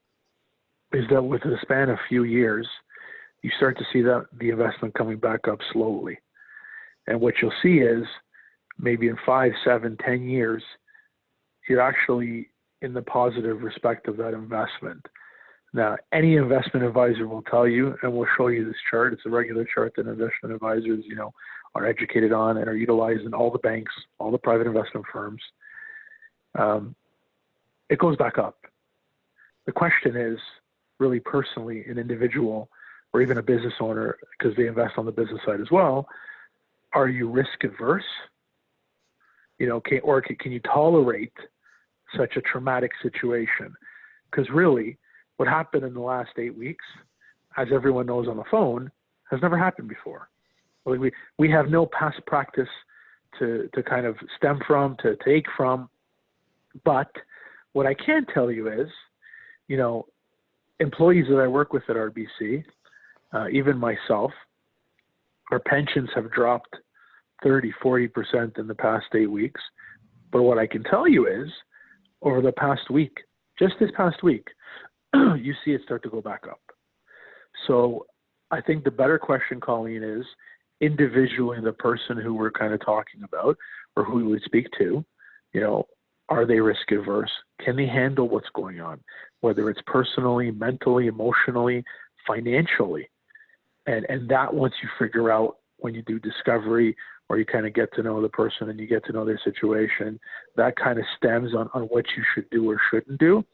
is that with the span of a few years, you start to see that the investment coming back up slowly. And what you'll see is maybe in 5, 7, 10 years, you're actually in the positive respect of that investment. Now, any investment advisor will tell you, and we'll show you this chart. It's a regular chart that investment advisors, you know, are educated on and are utilized in all the banks, all the private investment firms. It goes back up. The question is, really personally, an individual or even a business owner, because they invest on the business side as well, are you risk averse? You know, can you tolerate such a traumatic situation? Because really, what happened in the last 8 weeks, as everyone knows on the phone, has never happened before. Like we have no past practice to kind of stem from, to take from. But what I can tell you is, you know, employees that I work with at RBC, even myself, our pensions have dropped 30, 40% in the past 8 weeks. But what I can tell you is, over the past week, just this past week, you see it start to go back up. So I think the better question, Colleen, is individually the person who we're kind of talking about or who we would speak to, you know, are they risk averse? Can they handle what's going on? Whether it's personally, mentally, emotionally, financially. And that once you figure out when you do discovery or you kind of get to know the person and you get to know their situation, that kind of stems on what you should do or shouldn't do.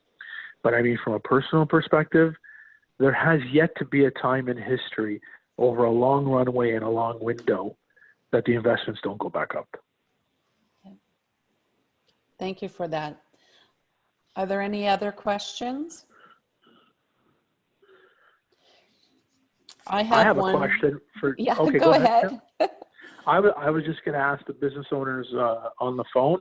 But I mean, from a personal perspective, there has yet to be a time in history over a long runway and a long window that the investments don't go back up. Thank you for that. Are there any other questions? I have a one. question for. Yeah, okay, go ahead. I was just going to ask the business owners on the phone.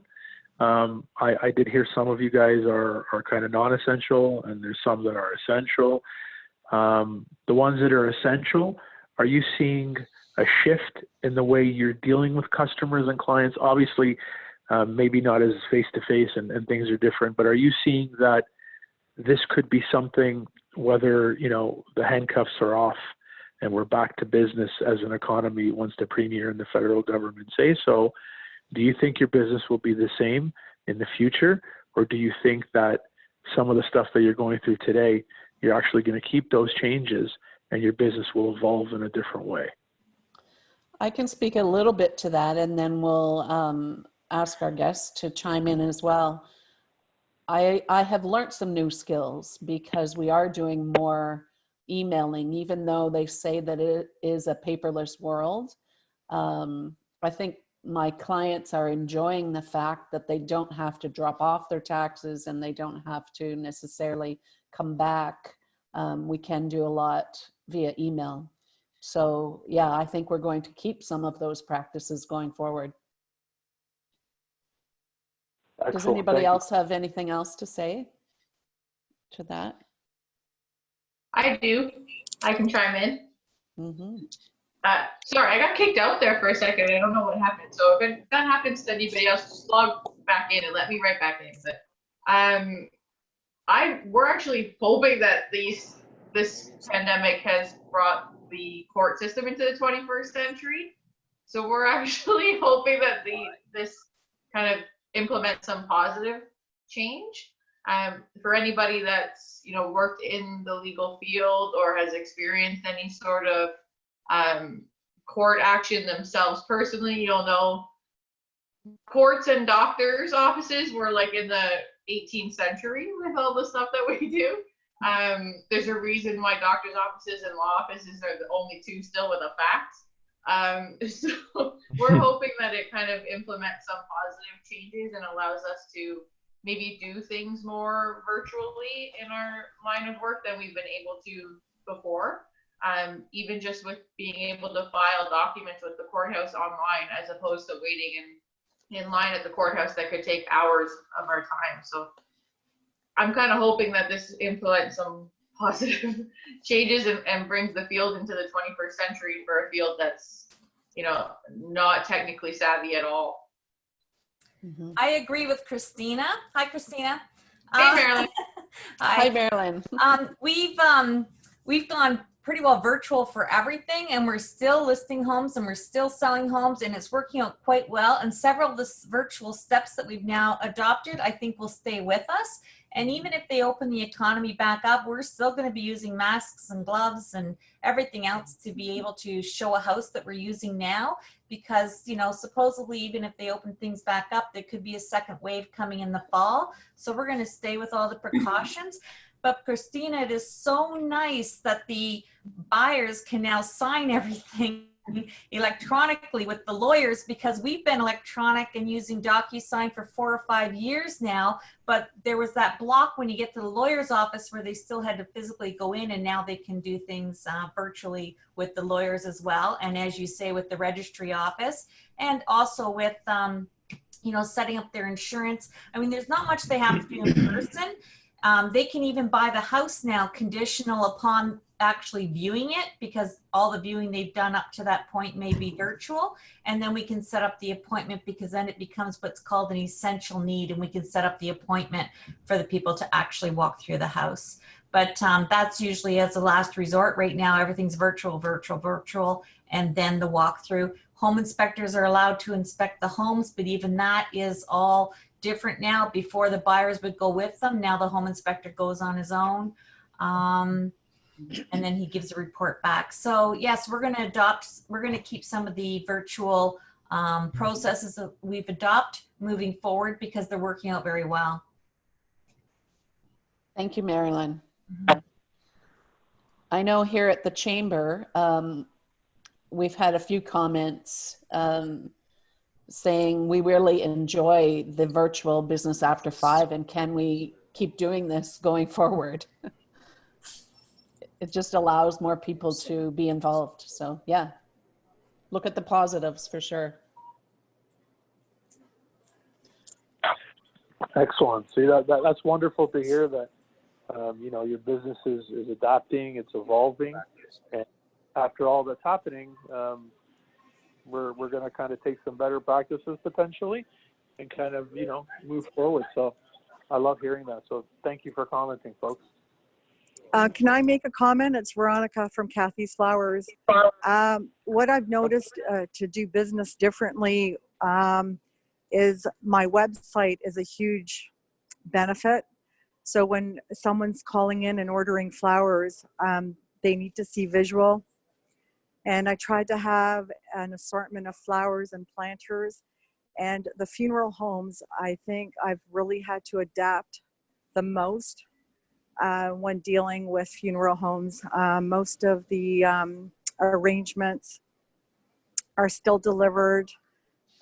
I did hear some of you guys are kind of non-essential, and there's some that are essential. The ones that are essential, are you seeing a shift in the way you're dealing with customers and clients? Obviously, maybe not as face-to-face and things are different, but are you seeing that this could be something, whether, you know, the handcuffs are off and we're back to business as an economy once the Premier and the federal government say so, do you think your business will be the same in the future? Or do you think that some of the stuff that you're going through today, you're actually going to keep those changes and your business will evolve in a different way? I can speak a little bit to that, and then we'll ask our guests to chime in as well. I have learned some new skills because we are doing more emailing, even though they say that it is a paperless world. I think my clients are enjoying the fact that they don't have to drop off their taxes and they don't have to necessarily come back. We can do a lot via email. So yeah, I think we're going to keep some of those practices going forward. Excellent. Does anybody else have anything else to say to that? I do. I can chime in. Mm-hmm. Sorry, I got kicked out there for a second. I don't know what happened. So if that happens to anybody else, just log back in and let me right back in. But we're actually hoping that this pandemic has brought the court system into the 21st century. So we're actually hoping that this kind of implements some positive change. For anybody that's, you know, worked in the legal field or has experienced any sort of court action themselves personally, you'll know courts and doctors' offices were like in the 18th century with all the stuff that we do. There's a reason why doctors' offices and law offices are the only two still with a fax. So we're hoping that it kind of implements some positive changes and allows us to maybe do things more virtually in our line of work than we've been able to before. Even just with being able to file documents with the courthouse online as opposed to waiting in line at the courthouse that could take hours of our time. So I'm kind of hoping that this implements some positive changes and brings the field into the 21st century for a field that's, you know, not technically savvy at all. Mm-hmm. I agree with Christina. Hi, Christina. Hey, Marilyn. Hi, Marilyn. We've gone pretty well virtual for everything, and we're still listing homes and we're still selling homes, and it's working out quite well. And several of the virtual steps that we've now adopted, I think, will stay with us. And even if they open the economy back up, we're still going to be using masks and gloves and everything else to be able to show a house that we're using now, because, you know, supposedly even if they open things back up, there could be a second wave coming in the fall. So we're going to stay with all the precautions. But Christina, it is so nice that the buyers can now sign everything electronically with the lawyers, because we've been electronic and using DocuSign for 4 or 5 years now, but there was that block when you get to the lawyer's office where they still had to physically go in, and now they can do things virtually with the lawyers as well. And as you say, with the registry office, and also with you know, setting up their insurance. I mean, there's not much they have to do in person. They can even buy the house now conditional upon actually viewing it, because all the viewing they've done up to that point may be virtual. And then we can set up the appointment, because then it becomes what's called an essential need, and we can set up the appointment for the people to actually walk through the house. But that's usually as a last resort. Right now, everything's virtual, and then the walkthrough. Home inspectors are allowed to inspect the homes, but even that is all different now. Before, the buyers would go with them. Now the home inspector goes on his own. And then he gives a report back. So yes, we're going to keep some of the virtual processes that we've adopted moving forward, because they're working out very well. Thank you, Marilyn. I know here at the Chamber, we've had a few comments saying we really enjoy the virtual Business After 5, and can we keep doing this going forward? It just allows more people to be involved. So yeah, look at the positives for sure. Excellent. See, that's wonderful to hear that, you know, your business is adapting, it's evolving. And after all that's happening, we're going to kind of take some better practices potentially and kind of, you know, move forward. So I love hearing that. So thank you for commenting, folks. Can I make a comment? It's Veronica from Kathy's Flowers. What I've noticed to do business differently is my website is a huge benefit. So when someone's calling in and ordering flowers, they need to see visual. And I tried to have an assortment of flowers and planters. And the funeral homes, I think I've really had to adapt the most when dealing with funeral homes. Most of the arrangements are still delivered,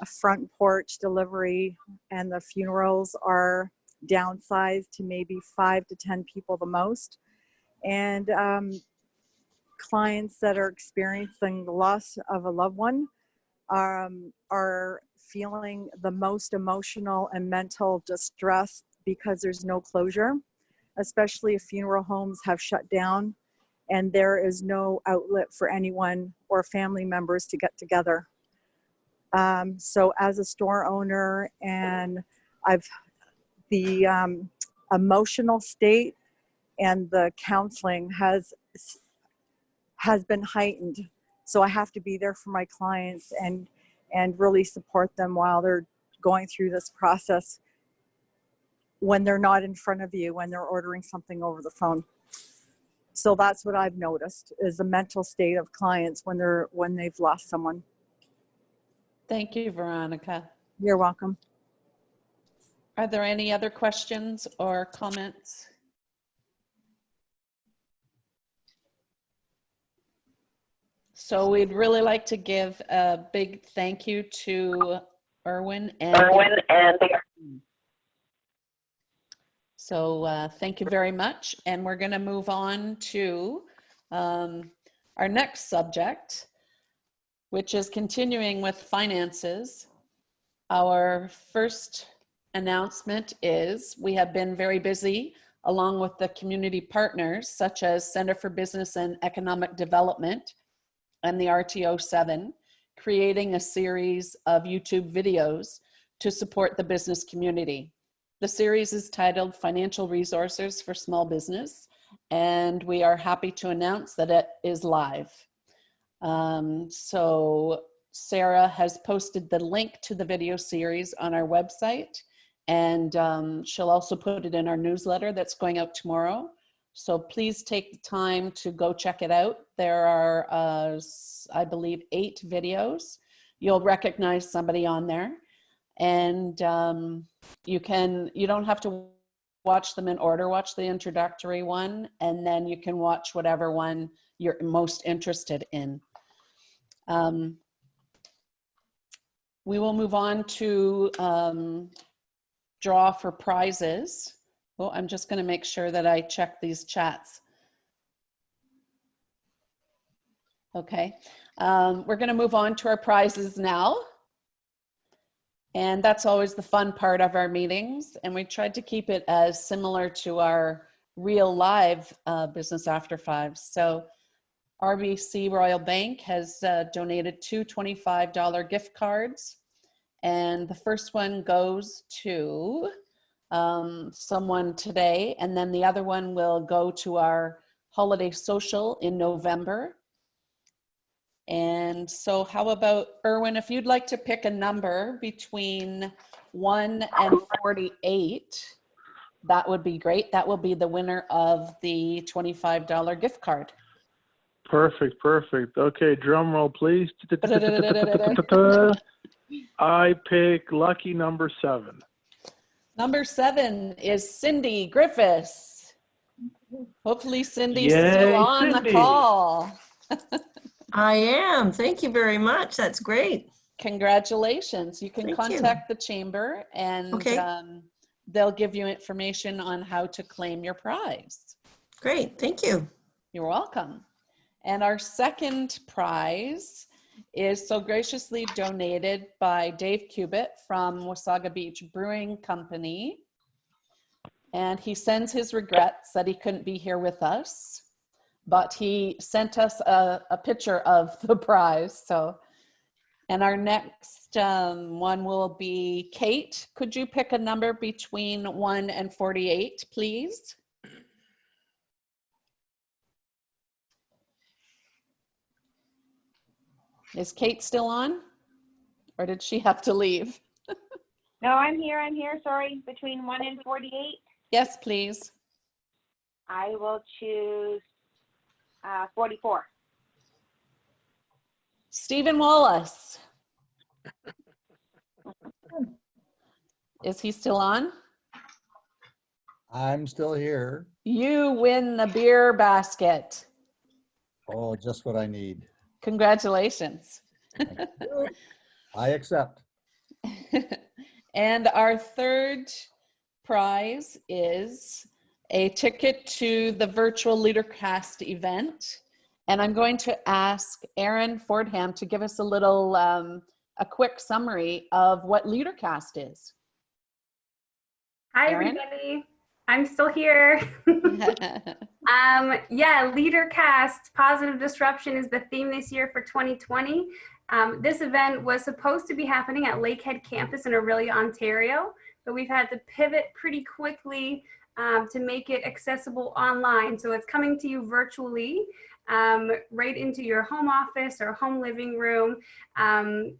a front porch delivery, and the funerals are downsized to maybe 5 to 10 people the most. And clients that are experiencing the loss of a loved one are feeling the most emotional and mental distress because there's no closure, especially if funeral homes have shut down and there is no outlet for anyone or family members to get together. So as a store owner, and the emotional state and the counseling has been heightened. So I have to be there for my clients and really support them while they're going through this process when they're not in front of you, when they're ordering something over the phone. So that's what I've noticed, is the mental state of clients when they've lost someone. Thank you, Veronica. You're welcome. Are there any other questions or comments? So we'd really like to give a big thank you to Erwin and So thank you very much. And we're going to move on to our next subject, which is continuing with finances. Our first announcement is we have been very busy along with the community partners such as Center for Business and Economic Development and the RTO 7, creating a series of YouTube videos to support the business community. The series is titled Financial Resources for Small Business, and we are happy to announce that it is live. So Sarah has posted the link to the video series on our website, and she'll also put it in our newsletter that's going out tomorrow. So please take the time to go check it out. There are, I believe, 8 videos. You'll recognize somebody on there. And you don't have to watch them in order. Watch the introductory one, and then you can watch whatever one you're most interested in. We will move on to draw for prizes. Oh, I'm just going to make sure that I check these chats. Okay, we're going to move on to our prizes now. And that's always the fun part of our meetings. And we tried to keep it as similar to our real live Business After Fives. So RBC Royal Bank has donated 2 $25 gift cards. And the first one goes to someone today. And then the other one will go to our holiday social in November. And so how about, Erwin, if you'd like to pick a number between 1 and 48, that would be great. That will be the winner of the $25 gift card. Perfect, perfect. Okay, drum roll, please. I pick lucky number 7. Number 7 is Cindy Griffiths. Hopefully Cindy's Yay, still on Cindy. the call. I am. Thank you very much. That's great. Congratulations. You can Thank contact the chamber and Okay. they'll give you information on how to claim your prize. Great. Thank you. You're welcome. And our second prize is so graciously donated by Dave Cubitt from Wasaga Beach Brewing Company. And he sends his regrets that he couldn't be here with us, but he sent us a picture of the prize. So, and our next one will be Kate. Could you pick a number between 1 and 48, please? Is Kate still on? Or did she have to leave? No, I'm here. Sorry, between 1 and 48. Yes, please. I will choose 44. Stephen Wallace. Is he still on? I'm still here. You win the beer basket. Oh, just what I need. Congratulations. I accept. And our third prize is a ticket to the virtual LeaderCast event. And I'm going to ask Erin Fordham to give us a little, a quick summary of what LeaderCast is. Hi, Erin? everybody. I'm still here. Yeah, LeaderCast, Positive Disruption is the theme this year for 2020. This event was supposed to be happening at Lakehead campus in Orillia, Ontario, but we've had to pivot pretty quickly to make it accessible online. So it's coming to you virtually, right into your home office or home living room.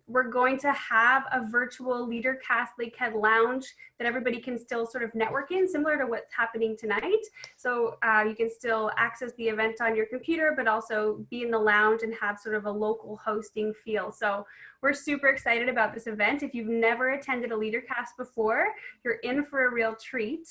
We're going to have a virtual LeaderCast Lakehead lounge that everybody can still sort of network in, similar to what's happening tonight. So you can still access the event on your computer, but also be in the lounge and have sort of a local hosting feel. So we're super excited about this event. If you've never attended a LeaderCast before, you're in for a real treat.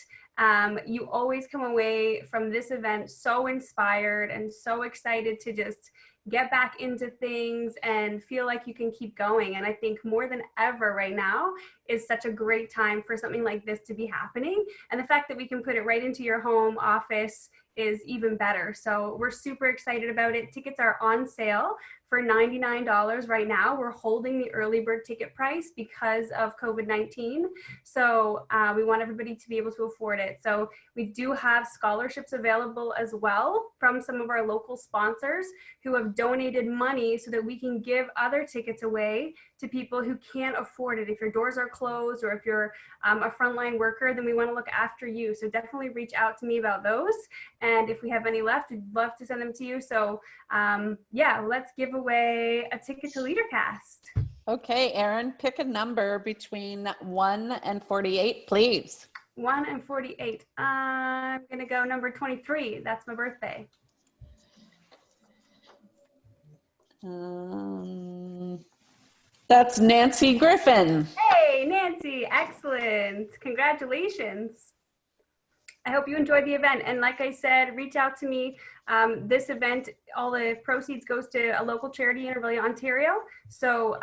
You always come away from this event so inspired and so excited to just get back into things and feel like you can keep going. And I think more than ever right now is such a great time for something like this to be happening. And the fact that we can put it right into your home office is even better. So we're super excited about it. Tickets are on sale for $99 right now. We're holding the early bird ticket price because of COVID-19. So we want everybody to be able to afford it. So we do have scholarships available as well from some of our local sponsors who have donated money so that we can give other tickets away to people who can't afford it. If your doors are closed or if you're a frontline worker, then we want to look after you. So definitely reach out to me about those. And if we have any left, we'd love to send them to you. So yeah, let's give away a ticket to LeaderCast. Okay, Erin, pick a number between 1 and 48, please. 1 and 48. I'm gonna go number 23. That's my birthday. That's Nancy Griffin. Hey, Nancy, excellent. Congratulations. I hope you enjoyed the event. And like I said, reach out to me. This event, all the proceeds goes to a local charity in Orillia, Ontario. So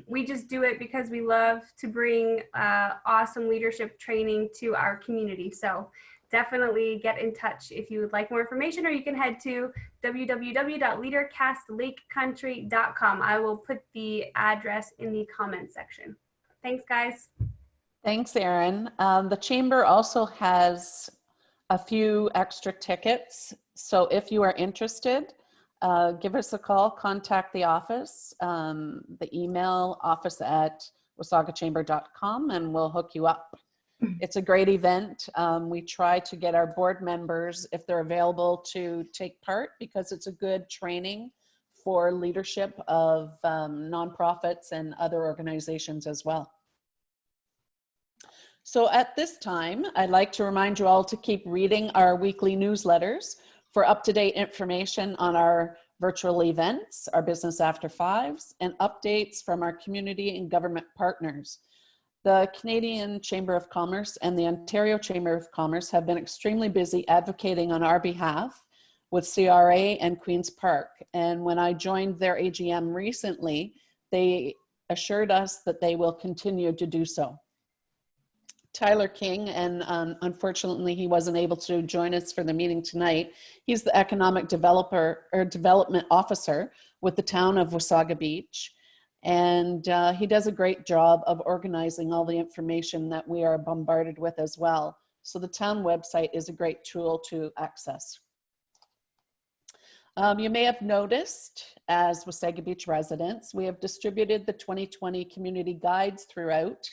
we just do it because we love to bring awesome leadership training to our community. So definitely get in touch if you would like more information, or you can head to www.leadercastlakecountry.com. I will put the address in the comments section. Thanks, guys. Thanks, Erin. The Chamber also has a few extra tickets. So if you are interested, give us a call, contact the office, the email office@wasagachamber.com, and we'll hook you up. It's a great event. We try to get our board members, if they're available, to take part because it's a good training for leadership of nonprofits and other organizations as well. So at this time, I'd like to remind you all to keep reading our weekly newsletters for up-to-date information on our virtual events, our Business After Fives, and updates from our community and government partners. The Canadian Chamber of Commerce and the Ontario Chamber of Commerce have been extremely busy advocating on our behalf with CRA and Queen's Park. And when I joined their AGM recently, they assured us that they will continue to do so. Tyler King, and unfortunately he wasn't able to join us for the meeting tonight. He's the Economic Development Officer with the town of Wasaga Beach. And he does a great job of organizing all the information that we are bombarded with as well. So the town website is a great tool to access. You may have noticed, as Wasaga Beach residents, we have distributed the 2020 community guides throughout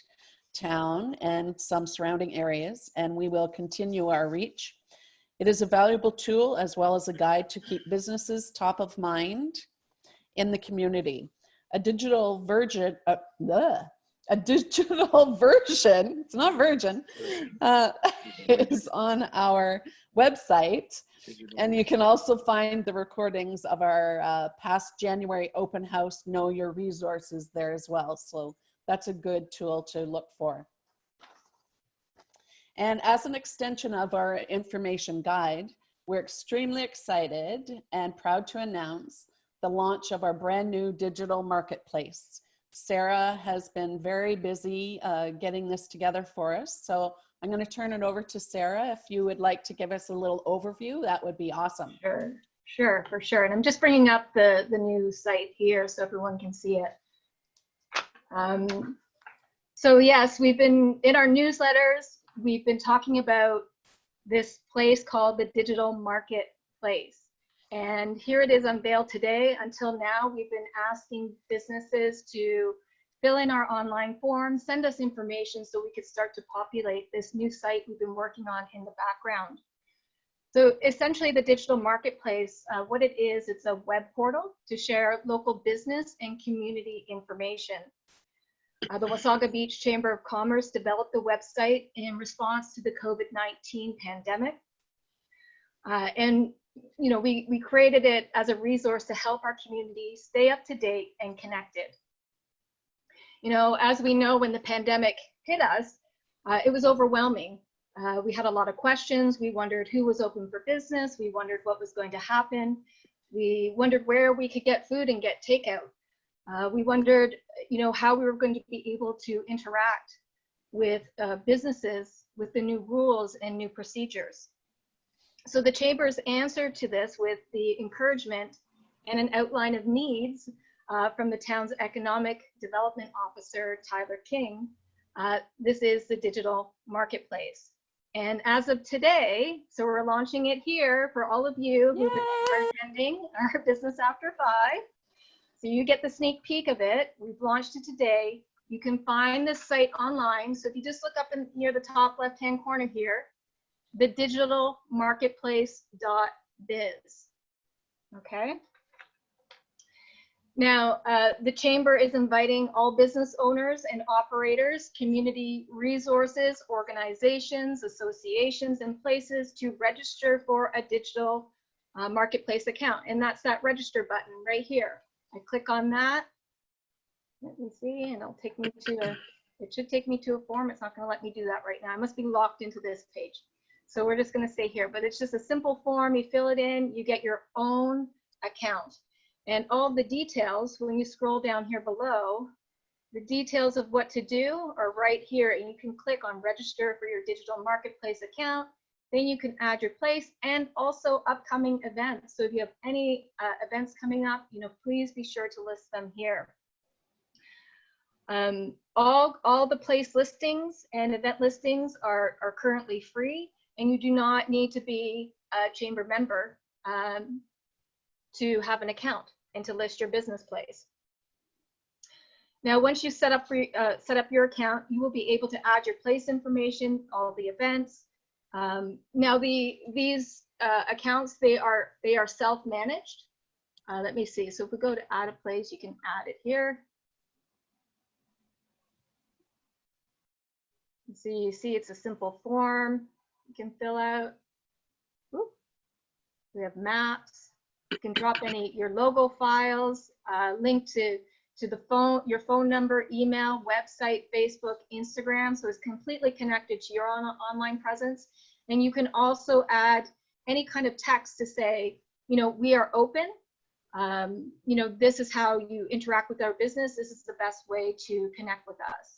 town and some surrounding areas, and we will continue our reach. It is a valuable tool as well as a guide to keep businesses top of mind in the community. A digital version, it's not virgin, is on our website. And you can also find the recordings of our past January open house, Know Your Resources there as well. So that's a good tool to look for. And as an extension of our information guide, we're extremely excited and proud to announce the launch of our brand new digital marketplace. Sarah has been very busy getting this together for us. So I'm going to turn it over to Sarah. If you would like to give us a little overview, that would be awesome. Sure, for sure. And I'm just bringing up the new site here so everyone can see it. So yes, we've been in our newsletters, we've been talking about this place called the Digital Marketplace. And here it is unveiled today. Until now, we've been asking businesses to fill in our online form, send us information so we could start to populate this new site we've been working on in the background. So essentially the Digital Marketplace, what it is, it's a web portal to share local business and community information. The Wasaga Beach Chamber of Commerce developed the website in response to the COVID-19 pandemic. And you know, we created it as a resource to help our community stay up to date and connected. You know, as we know, when the pandemic hit us, it was overwhelming. We had a lot of questions. We wondered who was open for business. We wondered what was going to happen. We wondered where we could get food and get takeout. We wondered, you know, how we were going to be able to interact with businesses with the new rules and new procedures. So the Chamber's answer to this, with the encouragement and an outline of needs from the town's Economic Development Officer, Tyler King, this is the Digital Marketplace. And as of today, so we're launching it here for all of you who are attending our Business After 5. So you get the sneak peek of it. We've launched it today. You can find this site online. So if you just look up near the top left-hand corner here, the digitalmarketplace.biz. Okay. Now, the Chamber is inviting all business owners and operators, community resources, organizations, associations, and places to register for a digital marketplace account. And that's that register button right here. I click on that. Let me see, and it'll take me to it should take me to a form. It's not going to let me do that right now. I must be locked into this page. So we're just going to stay here, but it's just a simple form. You fill it in, you get your own account. And all the details, when you scroll down here below, the details of what to do are right here. And you can click on register for your digital marketplace account. Then you can add your place and also upcoming events. So if you have any events coming up, please be sure to list them here. All the place listings and event listings are currently free, and you do not need to be a chamber member to have an account and to list your business place. Now, once you set up your account, you will be able to add your place information, all the events. Now, these accounts, they are self-managed. Let me see. So if we go to add a place, you can add it here. So you see it's a simple form you can fill out. Ooh. We have maps. You can drop your logo files, link to your phone number, email, website, Facebook, Instagram. So it's completely connected to your online presence. And you can also add any kind of text to say, we are open. This is how you interact with our business. This is the best way to connect with us.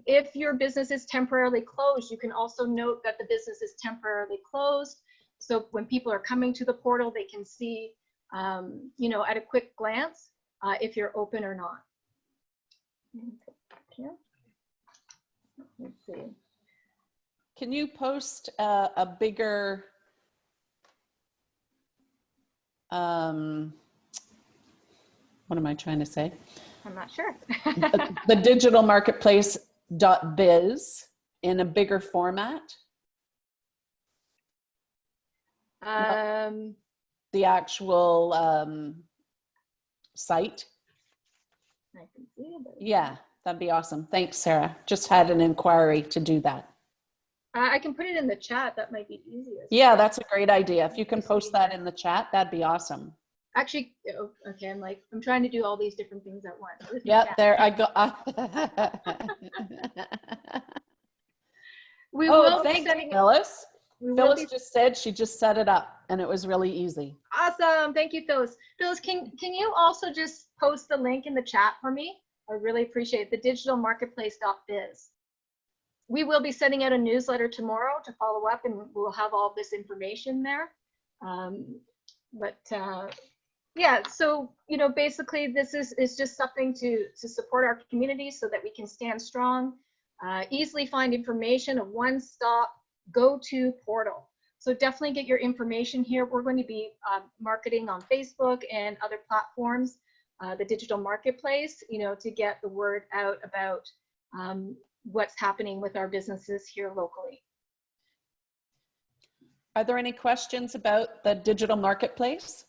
If your business is temporarily closed, you can also note that the business is temporarily closed. So when people are coming to the portal, they can see, at a quick glance, if you're open or not. Let's see. Can you post a bigger, what am I trying to say? I'm not sure. the digital marketplace.biz in a bigger format? The actual site? I can see it. Yeah, that'd be awesome. Thanks, Sarah. Just had an inquiry to do that. I can put it in the chat. That might be easiest. Yeah, that's a great idea. If you can post that in the chat, that'd be awesome. Actually, okay, I'm trying to do all these different things at once. Yeah, there I go. Thanks, Phyllis. Phyllis just said she just set it up and it was really easy. Awesome. Thank you, Phyllis. Phyllis, can you also just post the link in the chat for me? I really appreciate it. The digitalmarketplace.biz. We will be sending out a newsletter tomorrow to follow up, and we'll have all this information there. Yeah, so basically this is just something to support our community so that we can stand strong, easily find information, a one-stop go-to portal. So definitely get your information here. We're going to be marketing on Facebook and other platforms, the digital marketplace, to get the word out about what's happening with our businesses here locally. Are there any questions about the digital marketplace?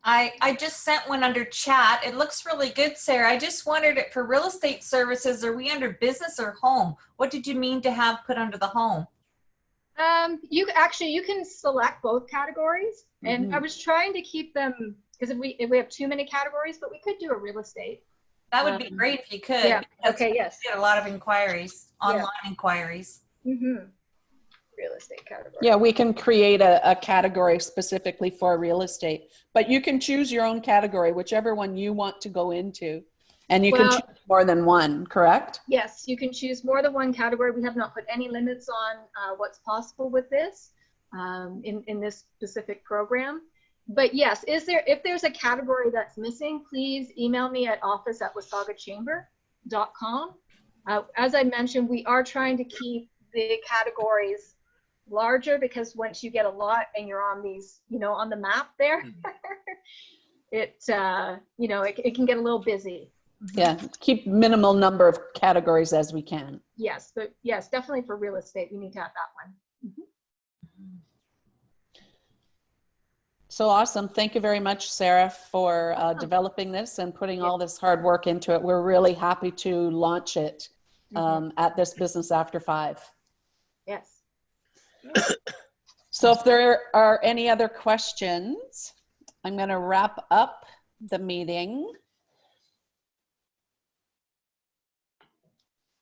I just sent one under chat. It looks really good, Sarah. I just wondered, for real estate services, are we under business or home? What did you mean to have put under the home? You can select both categories, and I was trying to keep them, because if we have too many categories, but we could do a real estate. That would be great if you could. Yeah. Okay. Yes. We get a lot of inquiries, online inquiries. Mm-hmm. Real estate category. Yeah, we can create a category specifically for real estate, but you can choose your own category, whichever one you want to go into, and you can choose more than one, correct? Yes, you can choose more than one category. We have not put any limits on what's possible with this in this specific program. But yes, if there's a category that's missing, please email me at office@wasagachamber.com. As I mentioned, we are trying to keep the categories larger, because once you get a lot and you're on these, on the map there, it can get a little busy. Yeah, keep minimal number of categories as we can. Yes, but yes, definitely for real estate, we need to have that one. So awesome. Thank you very much, Sarah, for developing this and putting all this hard work into it. We're really happy to launch it at this Business After 5. Yes. So if there are any other questions, I'm going to wrap up the meeting.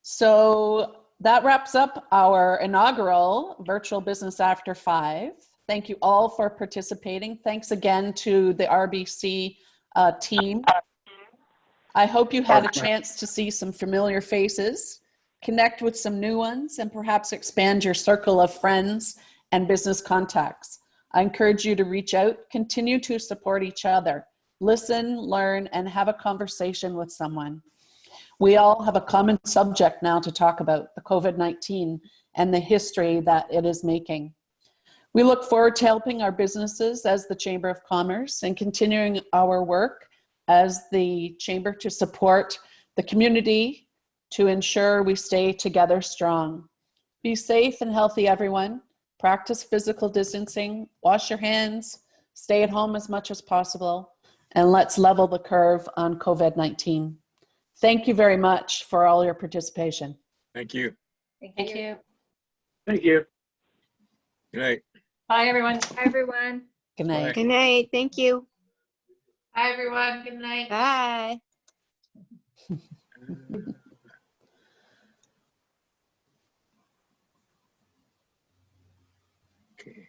So That wraps up our inaugural virtual Business After 5. Thank you all for participating. Thanks again to the RBC team. I hope you had a chance to see some familiar faces, connect with some new ones, and perhaps expand your circle of friends and business contacts. I encourage you to reach out, continue to support each other, listen, learn, and have a conversation with someone. We all have a common subject now to talk about, the COVID-19 and the history that it is making. We look forward to helping our businesses as the Chamber of Commerce and continuing our work as the Chamber to support the community to ensure we stay together strong. Be safe and healthy, everyone. Practice physical distancing, wash your hands, stay at home as much as possible, and let's level the curve on COVID-19. Thank you very much for all your participation. Thank you. Thank you. Thank you. Good night. Bye, everyone. Bye, everyone. Good night. Good night. Thank you. Hi, everyone. Good night. Bye. Okay.